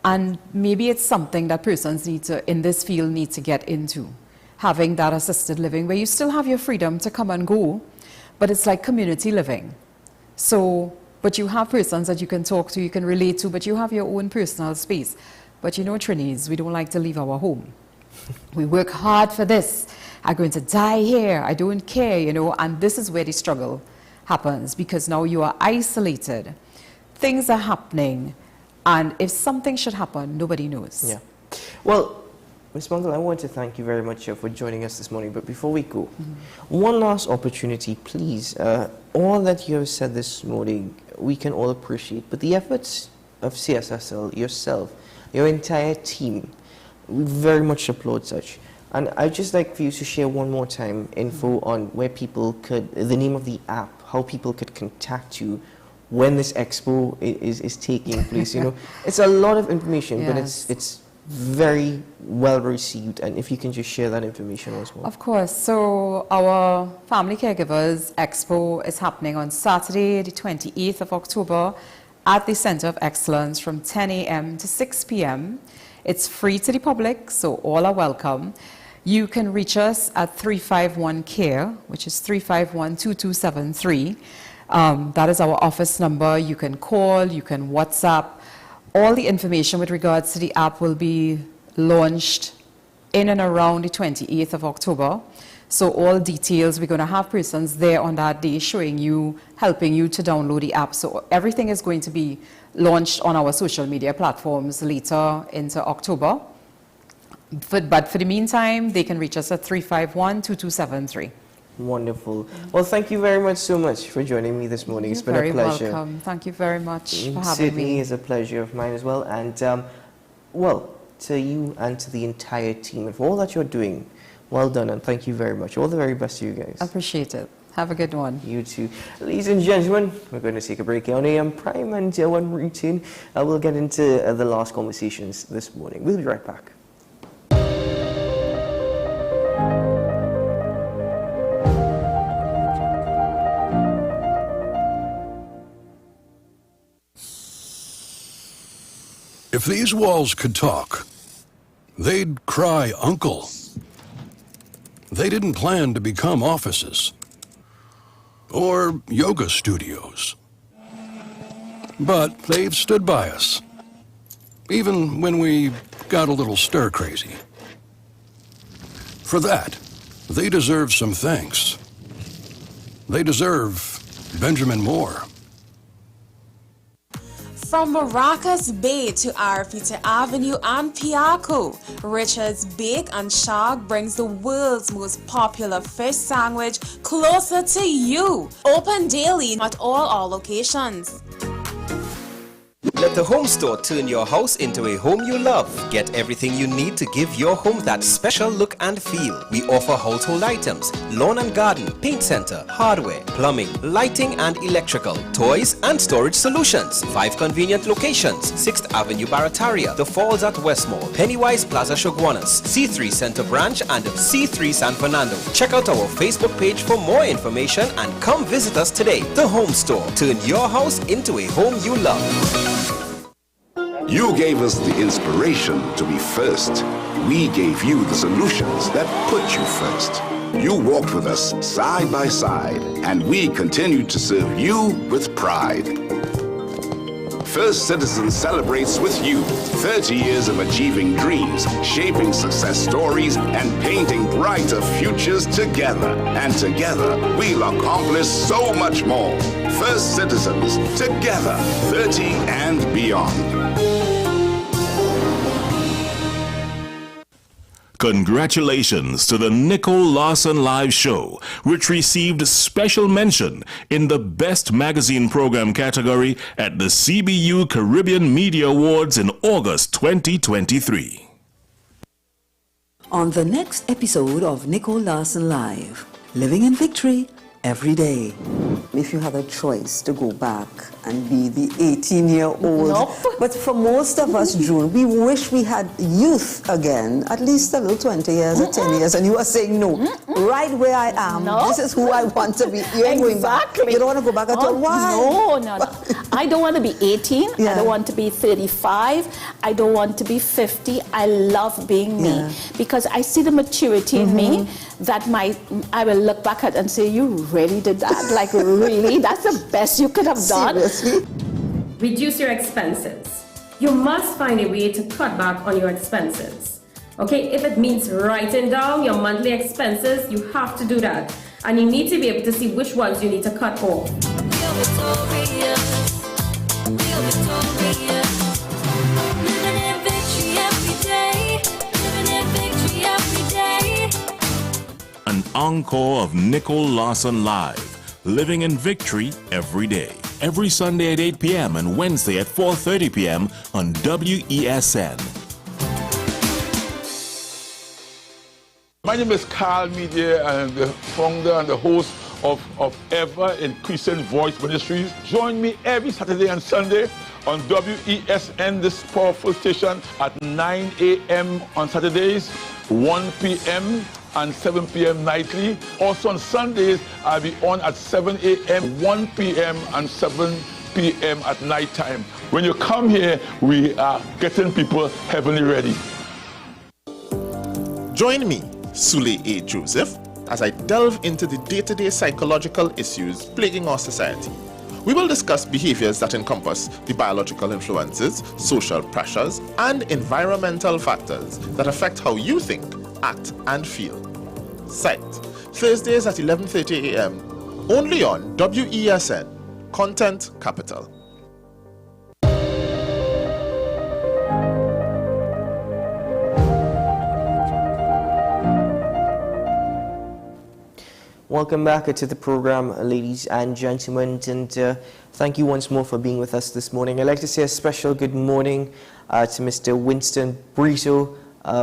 And maybe it's something that persons in this field need to get into, having that assisted living where you still have your freedom to come and go, but it's like community living. So, but you have persons that you can talk to, you can relate to, but you have your own personal space. But you know, Trinis, we don't like to leave our home. We work hard for this. I'm going to die here. I don't care, you know, and this is where the struggle happens, because now you are isolated. Things are happening, and if something should happen, nobody knows. Yeah. Well, Ms. Mangal, I want to thank you very much for joining us this morning. But before we go, one last opportunity, please. All that you have said this morning, we can all appreciate. But the efforts of CSSL, yourself, your entire team, we very much applaud such. And I'd just like for you to share one more time info on where people could, the name of the app, how people could contact you when this expo is taking place. You know, it's a lot of information, but it's very well received, and if you can just share that information as well. Of course. So our Family Caregivers Expo is happening on Saturday, the 28th of October at the Center of Excellence from 10 a.m. to 6 p.m. It's free to the public, so all are welcome. You can reach us at 351-CARE, which is 351-2273. That is our office number. You can call, you can WhatsApp. All the information with regards to the app will be launched in and around the 28th of October. So all details, we're going to have persons there on that day showing you, helping you to download the app. So everything is going to be launched on our social media platforms later into October. But for the meantime, they can reach us at 351-2273. Wonderful. Well, thank you very much so much for joining me this morning. It's been a pleasure. Very welcome. Thank you very much for having me. Certainly is a pleasure of mine as well. And, well, to you and to the entire team, and for all that you're doing, well done, and thank you very much. All the very best to you guys. Appreciate it. Have a good one. You too. Ladies and gentlemen, we're going to take a break here on AM Prime, and when we return, we'll get into the last conversations this morning. We'll be right back. If these walls could talk, they'd cry uncle. They didn't plan to become offices or yoga studios. But they've stood by us, even when we got a little stir-crazy. For that, they deserve some thanks. They deserve Benjamin Moore. From Maracas Bay to Arafita Avenue and Piaco, Richard's Bake and Shark brings the world's most popular fish sandwich closer to you. Open daily at all our locations. Let the home store turn your house into a home you love. Get everything you need to give your home that special look and feel. We offer household items, lawn and garden, paint center, hardware, plumbing, lighting and electrical, toys and storage solutions. 5 convenient locations: 6th Avenue Barataria, The Falls at Westmore, Pennywise Plaza Shoguanas, C3 Center Branch and C3 San Fernando. Check out our Facebook page for more information and come visit us today. The Home Store. Turn your house into a home you love. You gave us the inspiration to be first. We gave you the solutions that put you first. You walked with us side by side, and we continued to serve you with pride. First Citizen celebrates with you 30 years of achieving dreams, shaping success stories, and painting brighter futures together. And together, we'll accomplish so much more. First Citizens, together, 30 and beyond. Congratulations to the Nicole Lawson Live Show, which received special mention in the Best Magazine Program category at the CBU Caribbean Media Awards in August 2023. On the next episode of Nicole Lawson Live, living in victory every day. if you had a choice to go back and be the 18-year-old. Nope. But for most of us, June, we wish we had youth again, at least a little 20 years or 10 years, and you are saying, no, right where I am, this is who I want to be. You ain't going back. You don't want to go back at all. Why? No. I don't want to be 18. I don't want to be 35. I don't want to be 50. I love being me because I see the maturity in me that I will look back at and say, you really did that? Like, really? That's the best you could have done? Seriously? Reduce your expenses. You must find a way to cut back on your expenses. Okay, if it means writing down your monthly expenses, you have to do that. And you need to be able to see which ones you need to cut off. An encore of Nicole Lawson Live, living in victory every day. Every Sunday at 8 p.m. and Wednesday at 4:30 p.m. on WESN. My name is Carl Media. I'm the founder and the host of Ever Increasing Voice Ministries. Join me every Saturday and Sunday on WESN, this powerful station, at 9 a.m. on Saturdays, 1 p.m. and 7 p.m. nightly. Also on Sundays, I'll be on at 7 a.m., 1 p.m. and 7 p.m. at night time. When you come here, we are getting people heavenly ready. Join me, Sule A. Joseph, as I delve into the day-to-day psychological issues plaguing our society. We will discuss behaviors that encompass the biological influences, social pressures, and environmental factors that affect how you think, act, and feel. Site, Thursdays at 11:30 a.m., only on WESN, Content Capital. Welcome back to the program, ladies and gentlemen, and thank you once more for being with us this morning. I'd like to say a special good morning to Mr. Winston Brito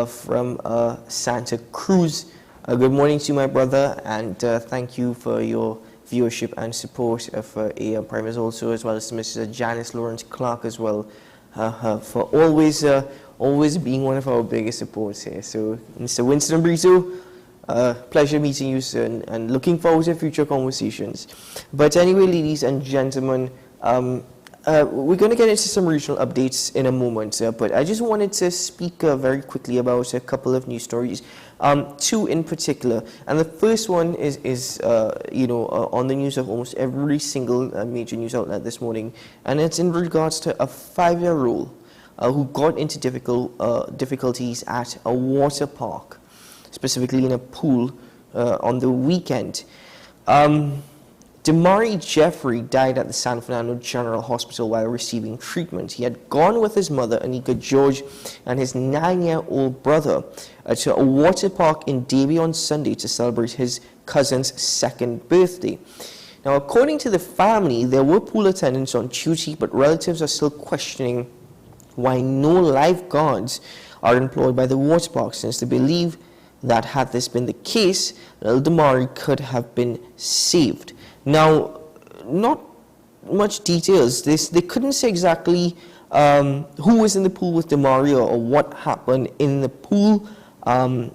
from Santa Cruz. Good morning to my brother, and thank you for your viewership and support of AM Primaries also, as well as to Mrs. Janice Lawrence Clark as well, for always being one of our biggest supports here. So, Mr. Winston Brito, pleasure meeting you, sir, and looking forward to future conversations. But anyway, ladies and gentlemen, we're going to get into some regional updates in a moment, but I just wanted to speak very quickly about a couple of news stories, two in particular. And the first one is on the news of almost every single major news outlet this morning, and it's in regards to a 5-year-old who got into difficulties at a water park, specifically in a pool on the weekend. Damari Jeffrey died at the San Fernando General Hospital while receiving treatment. He had gone with his mother, Anika George, and his 9-year-old brother to a water park in Davie on Sunday to celebrate his cousin's 2nd birthday. Now, according to the family, there were pool attendants on duty, but relatives are still questioning why no lifeguards are employed by the water park, since they believe that had this been the case, little Damari could have been saved. Now, not much details. They couldn't say exactly who was in the pool with Damari or what happened in the pool. And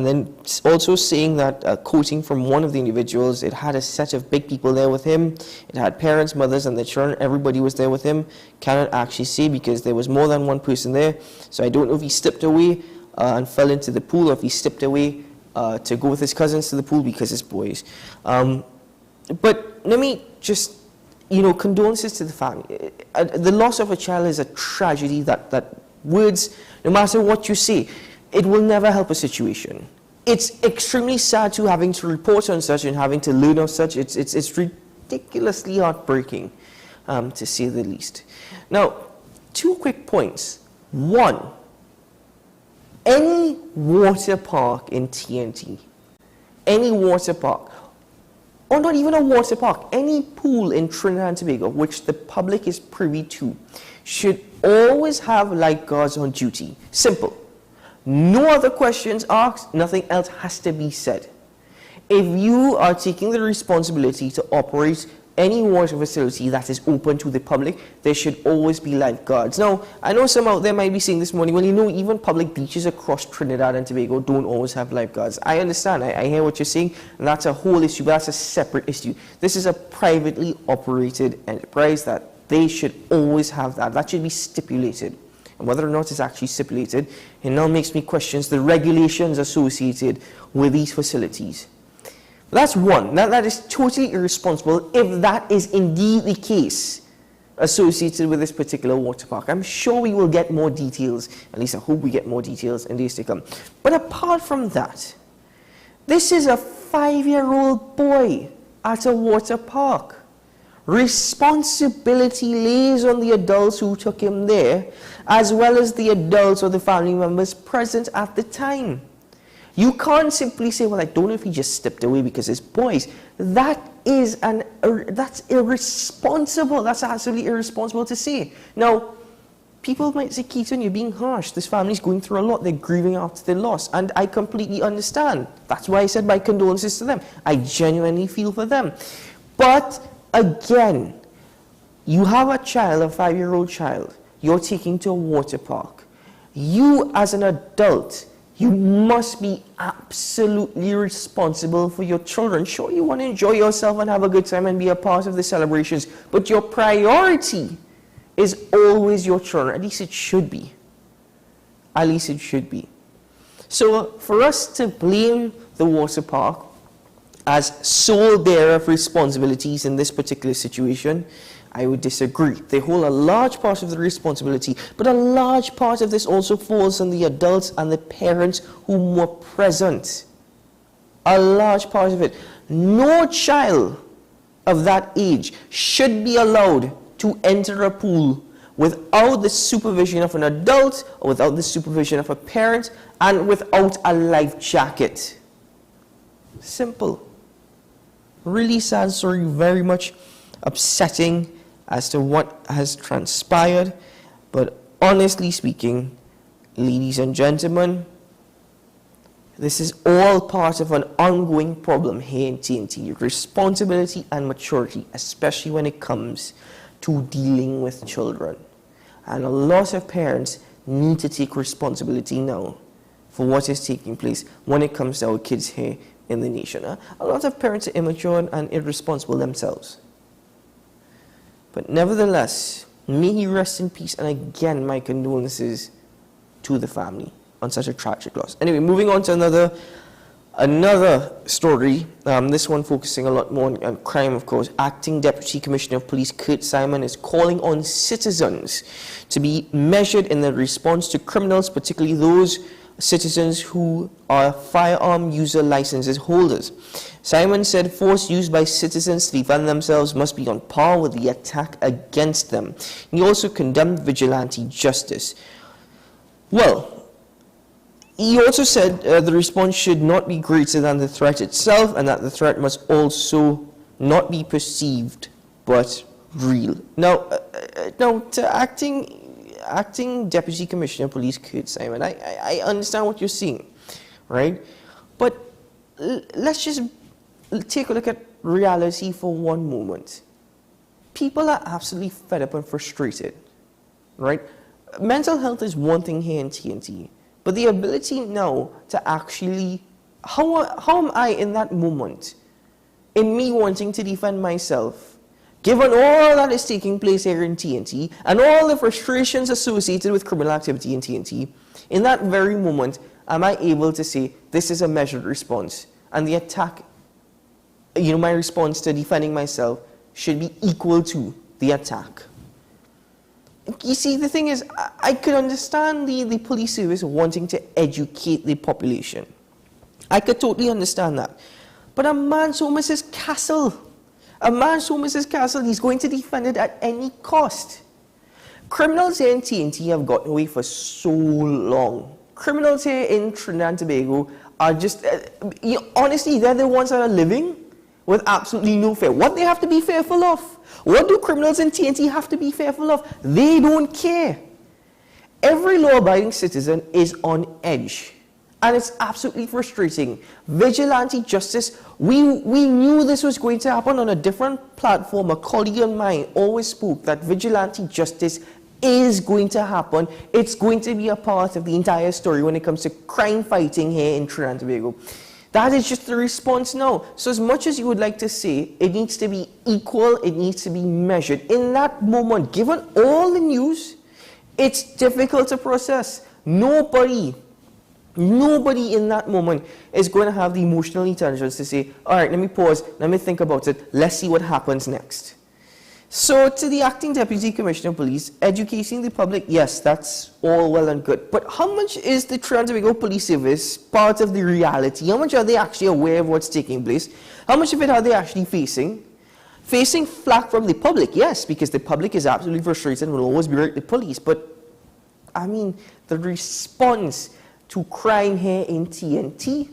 then also saying that, quoting from one of the individuals, it had a set of big people there with him. It had parents, mothers, and the children. Everybody was there with him. Cannot actually say because there was more than one person there. So I don't know if he stepped away and fell into the pool, or if he stepped away to go with his cousins to the pool because it's boys. But let me just, condolences to the family. The loss of a child is a tragedy that words, no matter what you say, it will never help a situation. It's extremely sad to having to report on such and having to learn of such. It's ridiculously heartbreaking, to say the least. Now, 2 quick points. One, any water park in TNT, any water park, or not even a water park, any pool in Trinidad and Tobago, which the public is privy to, should always have lifeguards on duty. Simple. No other questions asked, nothing else has to be said. If you are taking the responsibility to operate any water facility that is open to the public, there should always be lifeguards. Now, I know some out there might be saying this morning, well, you know, even public beaches across Trinidad and Tobago don't always have lifeguards. I understand, I hear what you're saying, and that's a whole issue, but that's a separate issue. This is a privately operated enterprise that they should always have that. That should be stipulated. And whether or not it's actually stipulated, it now makes me question the regulations associated with these facilities. That's one. That is totally irresponsible if that is indeed the case associated with this particular water park. I'm sure we will get more details, at least I hope we get more details in days to come. But apart from that, this is a 5-year-old boy at a water park. Responsibility lays on the adults who took him there, as well as the adults or the family members present at the time. You can't simply say, well, I don't know if he just stepped away because it's boys. That's irresponsible. That's absolutely irresponsible to say. Now, people might say, Keaton, you're being harsh. This family's going through a lot. They're grieving after their loss. And I completely understand. That's why I said my condolences to them. I genuinely feel for them. But again, you have a child, a 5-year-old child, you're taking to a water park. You as an adult, you must be absolutely responsible for your children. Sure, you want to enjoy yourself and have a good time and be a part of the celebrations, but your priority is always your children. At least it should be. At least it should be. So for us to blame the water park as sole bearer of responsibilities in this particular situation, I would disagree. They hold a large part of the responsibility, but a large part of this also falls on the adults and the parents who were present. A large part of it. No child of that age should be allowed to enter a pool without the supervision of an adult or without the supervision of a parent and without a life jacket. Simple. Really sad story, very much upsetting as to what has transpired, but honestly speaking, ladies and gentlemen, this is all part of an ongoing problem here in TNT. Responsibility and maturity, especially when it comes to dealing with children. And a lot of parents need to take responsibility now for what is taking place when it comes to our kids here in the nation. A lot of parents are immature and irresponsible themselves. But nevertheless, may he rest in peace, and again, my condolences to the family on such a tragic loss. Anyway, moving on to another story, this one focusing a lot more on crime, of course. Acting Deputy Commissioner of Police Kurt Simon is calling on citizens to be measured in their response to criminals, particularly those citizens who are firearm user licenses holders. Simon said force used by citizens to defend themselves must be on par with the attack against them. He also condemned vigilante justice. Well, he also said the response should not be greater than the threat itself, and that the threat must also not be perceived but real. Now to Acting Deputy Commissioner of Police Kurt Simon, I understand what you're saying, right? But let's just take a look at reality for one moment. People are absolutely fed up and frustrated, right? Mental health is one thing here in TNT, but the ability now to actually, how am I in that moment, in me wanting to defend myself, given all that is taking place here in TNT and all the frustrations associated with criminal activity in TNT, in that very moment, am I able to say, this is a measured response, and the attack, my response to defending myself should be equal to the attack? You see, the thing is, I could understand the police service wanting to educate the population. I could totally understand that. But a man so Mrs. Castle, he's going to defend it at any cost. Criminals here in TNT have gotten away for so long. Criminals here in Trinidad and Tobago are just, honestly, they're the ones that are living with absolutely no fear. What they have to be fearful of? What do criminals in TNT have to be fearful of? They don't care. Every law-abiding citizen is on edge. And it's absolutely frustrating. Vigilante justice, we knew this was going to happen on a different platform. A colleague of mine always spoke that vigilante justice is going to happen. It's going to be a part of the entire story when it comes to crime fighting here in Trinidad and Tobago. That is just the response now. So as much as you would like to say, it needs to be equal, it needs to be measured. In that moment, given all the news, it's difficult to process. Nobody in that moment is going to have the emotional intelligence to say, all right, let me pause, let me think about it, let's see what happens next. So to the Acting Deputy Commissioner of Police, educating the public, yes, that's all well and good. But how much is the Trinidad and Tobago Police Service part of the reality? How much are they actually aware of what's taking place? How much of it are they actually facing? Facing flack from the public, yes, because the public is absolutely frustrated and will always be like the police. But, I mean, the response to crime here in TNT,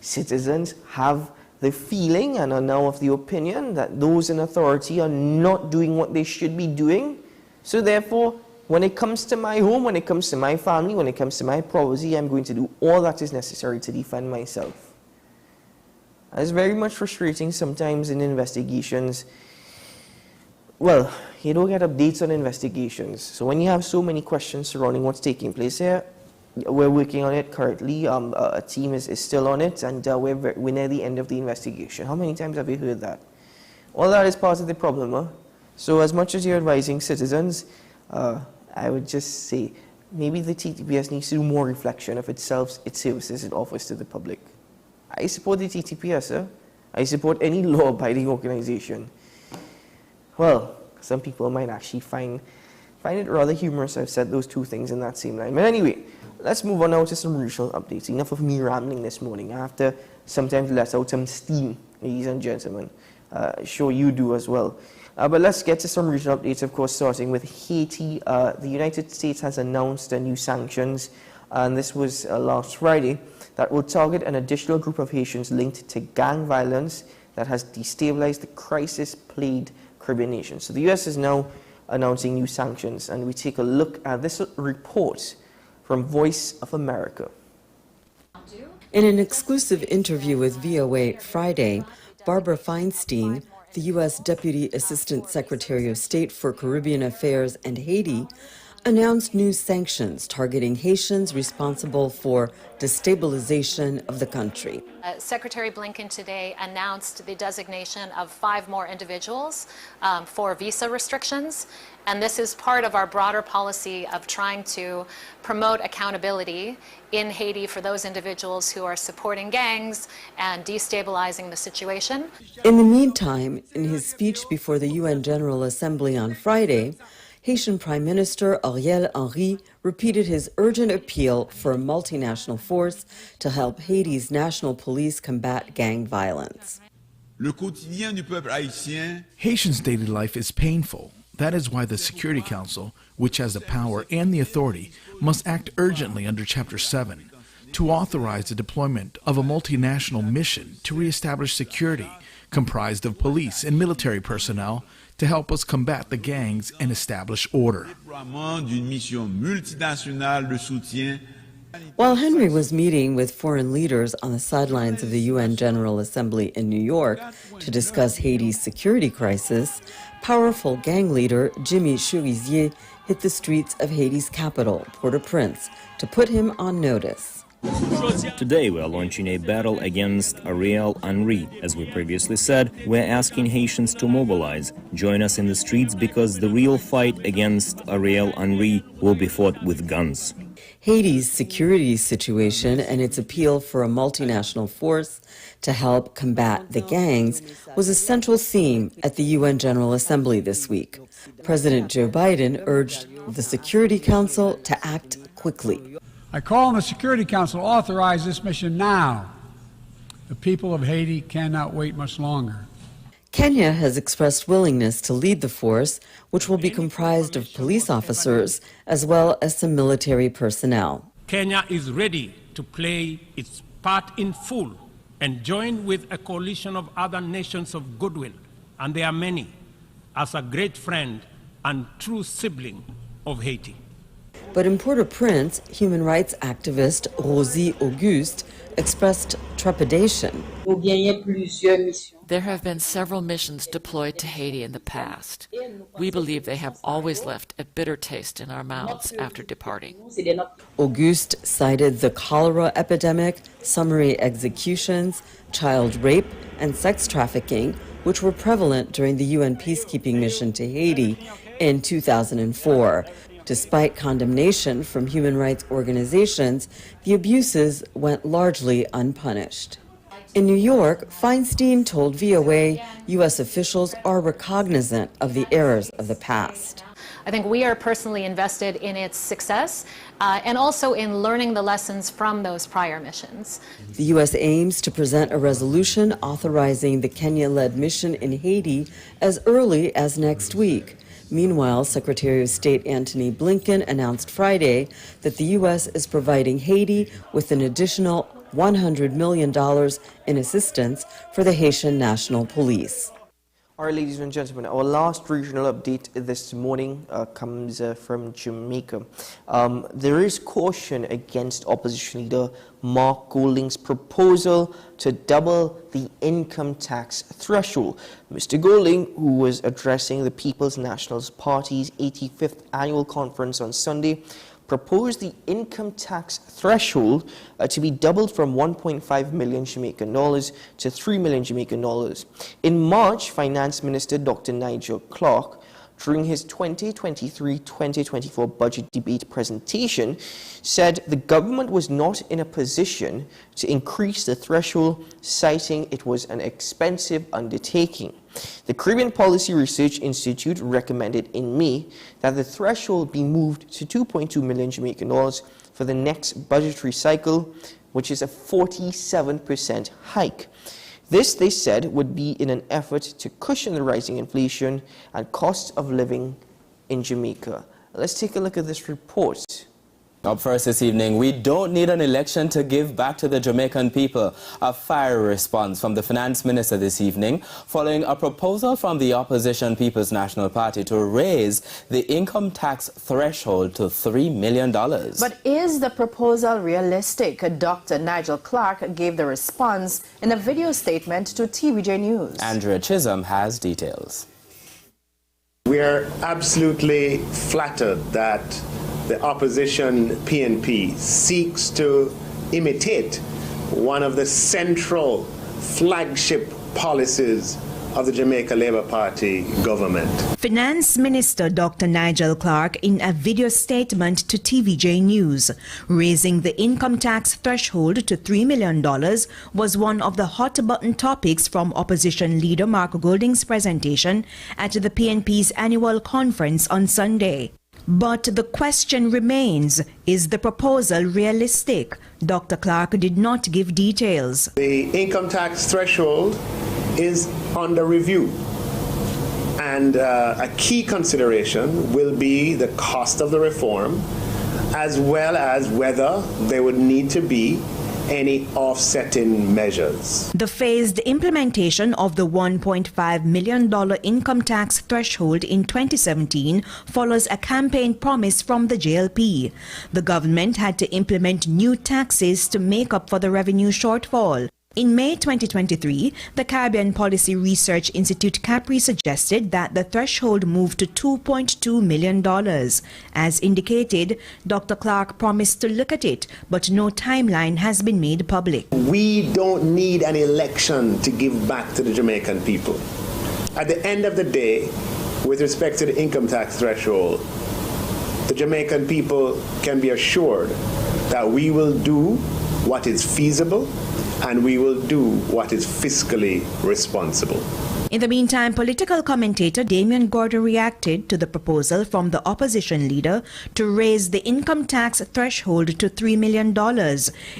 citizens have the feeling and are now of the opinion that those in authority are not doing what they should be doing. So therefore, when it comes to my home, when it comes to my family, when it comes to my property, I'm going to do all that is necessary to defend myself. It's very much frustrating sometimes in investigations. Well, you don't get updates on investigations. So when you have so many questions surrounding what's taking place here, we're working on it currently. A team is still on it, and we're near the end of the investigation. How many times have you heard that? All that is part of the problem. Huh? So as much as you're advising citizens, I would just say maybe the TTPS needs to do more reflection of itself, its services it offers to the public. I support the TTPS. Sir. I support any law-abiding organization. Well, some people might actually find it rather humorous I've said those two things in that same line. But anyway, let's move on now to some regional updates. Enough of me rambling this morning. I have to sometimes let out some steam, ladies and gentlemen. Sure you do as well. But let's get to some regional updates, of course, starting with Haiti. The United States has announced new sanctions, and this was last Friday, that will target an additional group of Haitians linked to gang violence that has destabilized the crisis-plagued Caribbean nation. So the U.S. is now announcing new sanctions, and we take a look at this report from Voice of America. In an exclusive interview with VOA Friday, Barbara Feinstein, the U.S. Deputy Assistant Secretary of State for Caribbean Affairs and Haiti, announced new sanctions targeting Haitians responsible for destabilization of the country. Secretary Blinken today announced the designation of 5 more individuals for visa restrictions, and this is part of our broader policy of trying to promote accountability in Haiti for those individuals who are supporting gangs and destabilizing the situation. In the meantime, in his speech before the UN General Assembly on Friday, Haitian Prime Minister Ariel Henry repeated his urgent appeal for a multinational force to help Haiti's national police combat gang violence. Haitians' daily life is painful. That is why the Security Council, which has the power and the authority, must act urgently under Chapter 7 to authorize the deployment of a multinational mission to reestablish security comprised of police and military personnel to help us combat the gangs and establish order. While Henry was meeting with foreign leaders on the sidelines of the UN General Assembly in New York to discuss Haiti's security crisis, powerful gang leader Jimmy Cherizier hit the streets of Haiti's capital, Port-au-Prince, to put him on notice. Today we are launching a battle against Ariel Henry. As we previously said, we're asking Haitians to mobilize, join us in the streets, because the real fight against Ariel Henry will be fought with guns. Haiti's security situation and its appeal for a multinational force to help combat the gangs was a central theme at the UN General Assembly this week. President Joe Biden urged the Security Council to act quickly. I call on the Security Council to authorize this mission now. The people of Haiti cannot wait much longer. Kenya has expressed willingness to lead the force, which will be comprised of police officers as well as some military personnel. Kenya is ready to play its part in full and join with a coalition of other nations of goodwill, and there are many, as a great friend and true sibling of Haiti. But in Port-au-Prince, human rights activist Rosie Auguste expressed trepidation. There have been several missions deployed to Haiti in the past. We believe they have always left a bitter taste in our mouths after departing. Auguste cited the cholera epidemic, summary executions, child rape, and sex trafficking, which were prevalent during the UN peacekeeping mission to Haiti in 2004. Despite condemnation from human rights organizations, the abuses went largely unpunished. In New York, Feinstein told VOA U.S. officials are recognizant of the errors of the past. I think we are personally invested in its success and also in learning the lessons from those prior missions. The U.S. aims to present a resolution authorizing the Kenya-led mission in Haiti as early as next week. Meanwhile, Secretary of State Antony Blinken announced Friday that the U.S. is providing Haiti with an additional $100 million in assistance for the Haitian National Police. All right, ladies and gentlemen, our last regional update this morning comes from Jamaica. There is caution against opposition leader Mark Golding's proposal to double the income tax threshold. Mr. Golding, who was addressing the People's National Party's 85th annual conference on Sunday, proposed the income tax threshold to be doubled from 1.5 million Jamaican dollars to 3 million Jamaican dollars. In March, Finance Minister Dr. Nigel Clarke, during his 2023-2024 budget debate presentation, said the government was not in a position to increase the threshold, citing it was an expensive undertaking. The Caribbean Policy Research Institute recommended in May that the threshold be moved to 2.2 million Jamaican dollars for the next budgetary cycle, which is a 47% hike. This, they said, would be in an effort to cushion the rising inflation and cost of living in Jamaica. Let's take a look at this report. Up first this evening, we don't need an election to give back to the Jamaican people. A fiery response from the finance minister this evening following a proposal from the opposition People's National Party to raise the income tax threshold to $3 million. But is the proposal realistic? Dr. Nigel Clarke gave the response in a video statement to TVJ News. Andrea Chisholm has details. We are absolutely flattered that the opposition PNP seeks to imitate one of the central flagship policies of the Jamaica Labour Party government. Finance Minister Dr. Nigel Clarke in a video statement to TVJ News, raising the income tax threshold to $3 million was one of the hot-button topics from opposition leader Mark Golding's presentation at the PNP's annual conference on Sunday. But the question remains, is the proposal realistic? Dr. Clarke did not give details. The income tax threshold is under review, and a key consideration will be the cost of the reform, as well as whether there would need to be any offsetting measures. The phased implementation of the $1.5 million income tax threshold in 2017 follows a campaign promise from the JLP. The government had to implement new taxes to make up for the revenue shortfall. In May 2023, the Caribbean Policy Research Institute Capri suggested that the threshold move to $2.2 million. As indicated, Dr. Clarke promised to look at it, but no timeline has been made public. We don't need an election to give back to the Jamaican people. At the end of the day, with respect to the income tax threshold, the Jamaican people can be assured that we will do what is feasible and we will do what is fiscally responsible. In the meantime, political commentator Damian Gordon reacted to the proposal from the opposition leader to raise the income tax threshold to $3 million.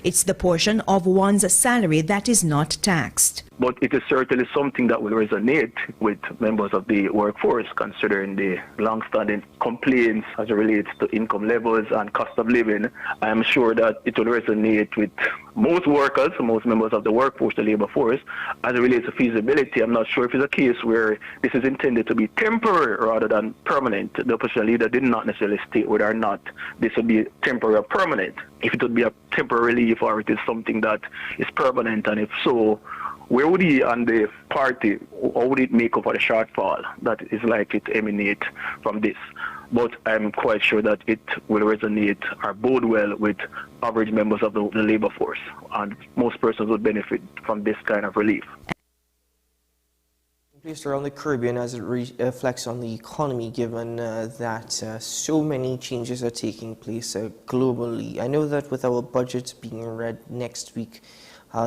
It's the portion of one's salary that is not taxed. But it is certainly something that will resonate with members of the workforce, considering the long-standing complaints as it relates to income levels and cost of living. I am sure that it will resonate with most workers, most members of the workforce, the labor force, as it relates to feasibility. I'm not sure if it's is a case where this is intended to be temporary rather than permanent. The opposition leader did not necessarily state whether or not this would be temporary or permanent. If it would be a temporary relief or it is something that is permanent, and if so, where would he and the party, how would it make up for the shortfall that is likely to emanate from this? But I'm quite sure that it will resonate or bode well with average members of the labor force, and most persons would benefit from this kind of relief. Based around the Caribbean as it reflects on the economy, given that so many changes are taking place globally. I know that with our budget being read next week,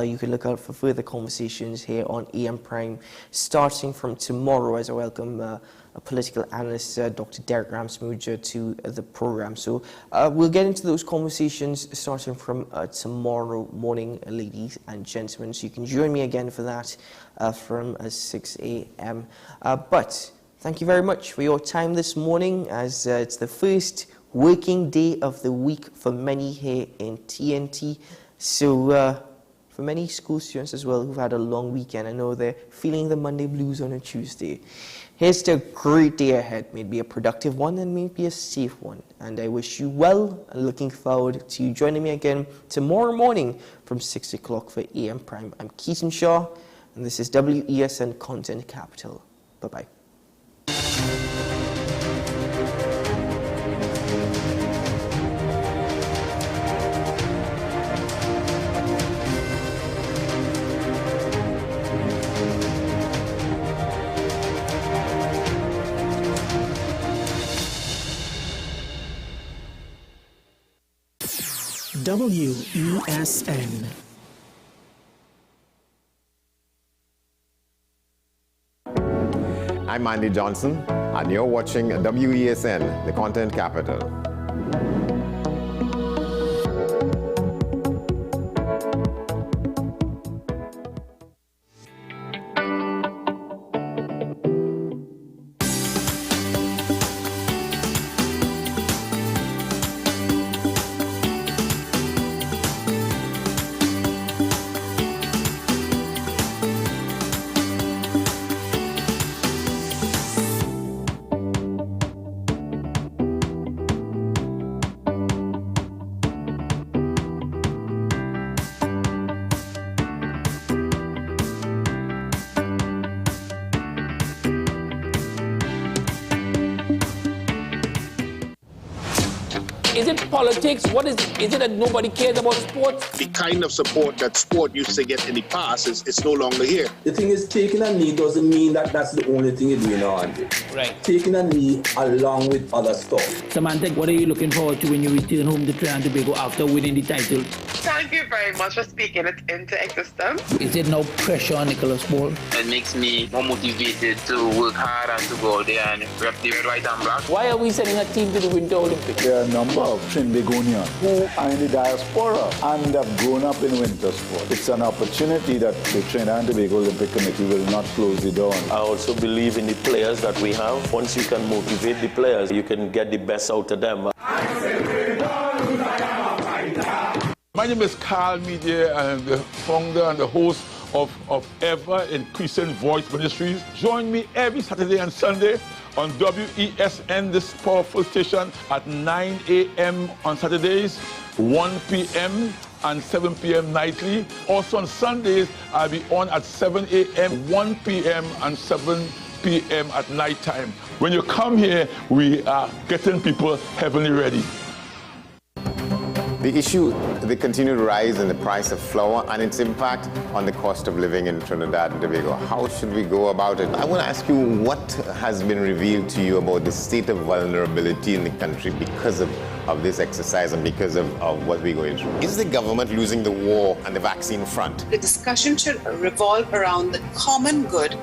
you can look out for further conversations here on AM Prime starting from tomorrow, as I welcome a political analyst, Dr. Derek Ramsmuja, to the program. So we'll get into those conversations starting from tomorrow morning, ladies and gentlemen. So you can join me again for that from 6 a.m. But thank you very much for your time this morning, as it's the first working day of the week for many here in TNT. So for many school students as well who've had a long weekend, I know they're feeling the Monday blues on a Tuesday. Here's to a great day ahead. May it be a productive one and may it be a safe one. And I wish you well, and looking forward to you joining me again tomorrow morning from 6 o'clock for AM Prime. I'm Keaton Shaw, and this is WESN Content Capital. Bye-bye. WESN. I'm Andy Johnson, and you're watching WESN, the Content Capital. Is it politics? What is it? Is it that nobody cares about sports? The kind of support that sport used to get in the past is no longer here. The thing is, taking a knee doesn't mean that that's the only thing you're doing now, Andy. Right. Taking a knee along with other stuff. Samantha, what are you looking forward to when you return home to Trinidad and Tobago after winning the title? Thank you very much for speaking it into existence. Is there no pressure on Nicholas Ball? It makes me more motivated to work hard and to go out there and rep the red, white and black. Why are we sending a team to the Winter Olympics? There are a number of Trinbagonians who are in the diaspora and have grown up in winter sport. It's an opportunity that the Trinidad and Tobago Olympic Committee will not close the door on. I also believe in the players that we have. Once you can motivate the players, you can get the best out of them. My name is Carl Media, and I'm the founder and the host of Ever Increasing Voice Ministries. Join me every Saturday and Sunday on WESN, this powerful station, at 9 a.m. on Saturdays, 1 p.m. and 7 p.m. nightly. Also on Sundays, I'll be on at 7 a.m., 1 p.m. and 7 p.m. at night time. When you come here, we are getting people heavenly ready. The issue, the continued rise in the price of flour and its impact on the cost of living in Trinidad and Tobago. How should we go about it? I want to ask you, what has been revealed to you about the state of vulnerability in the country because of this exercise and because of what we're going through? Is the government losing the war on the vaccine front? The discussion should revolve around the common good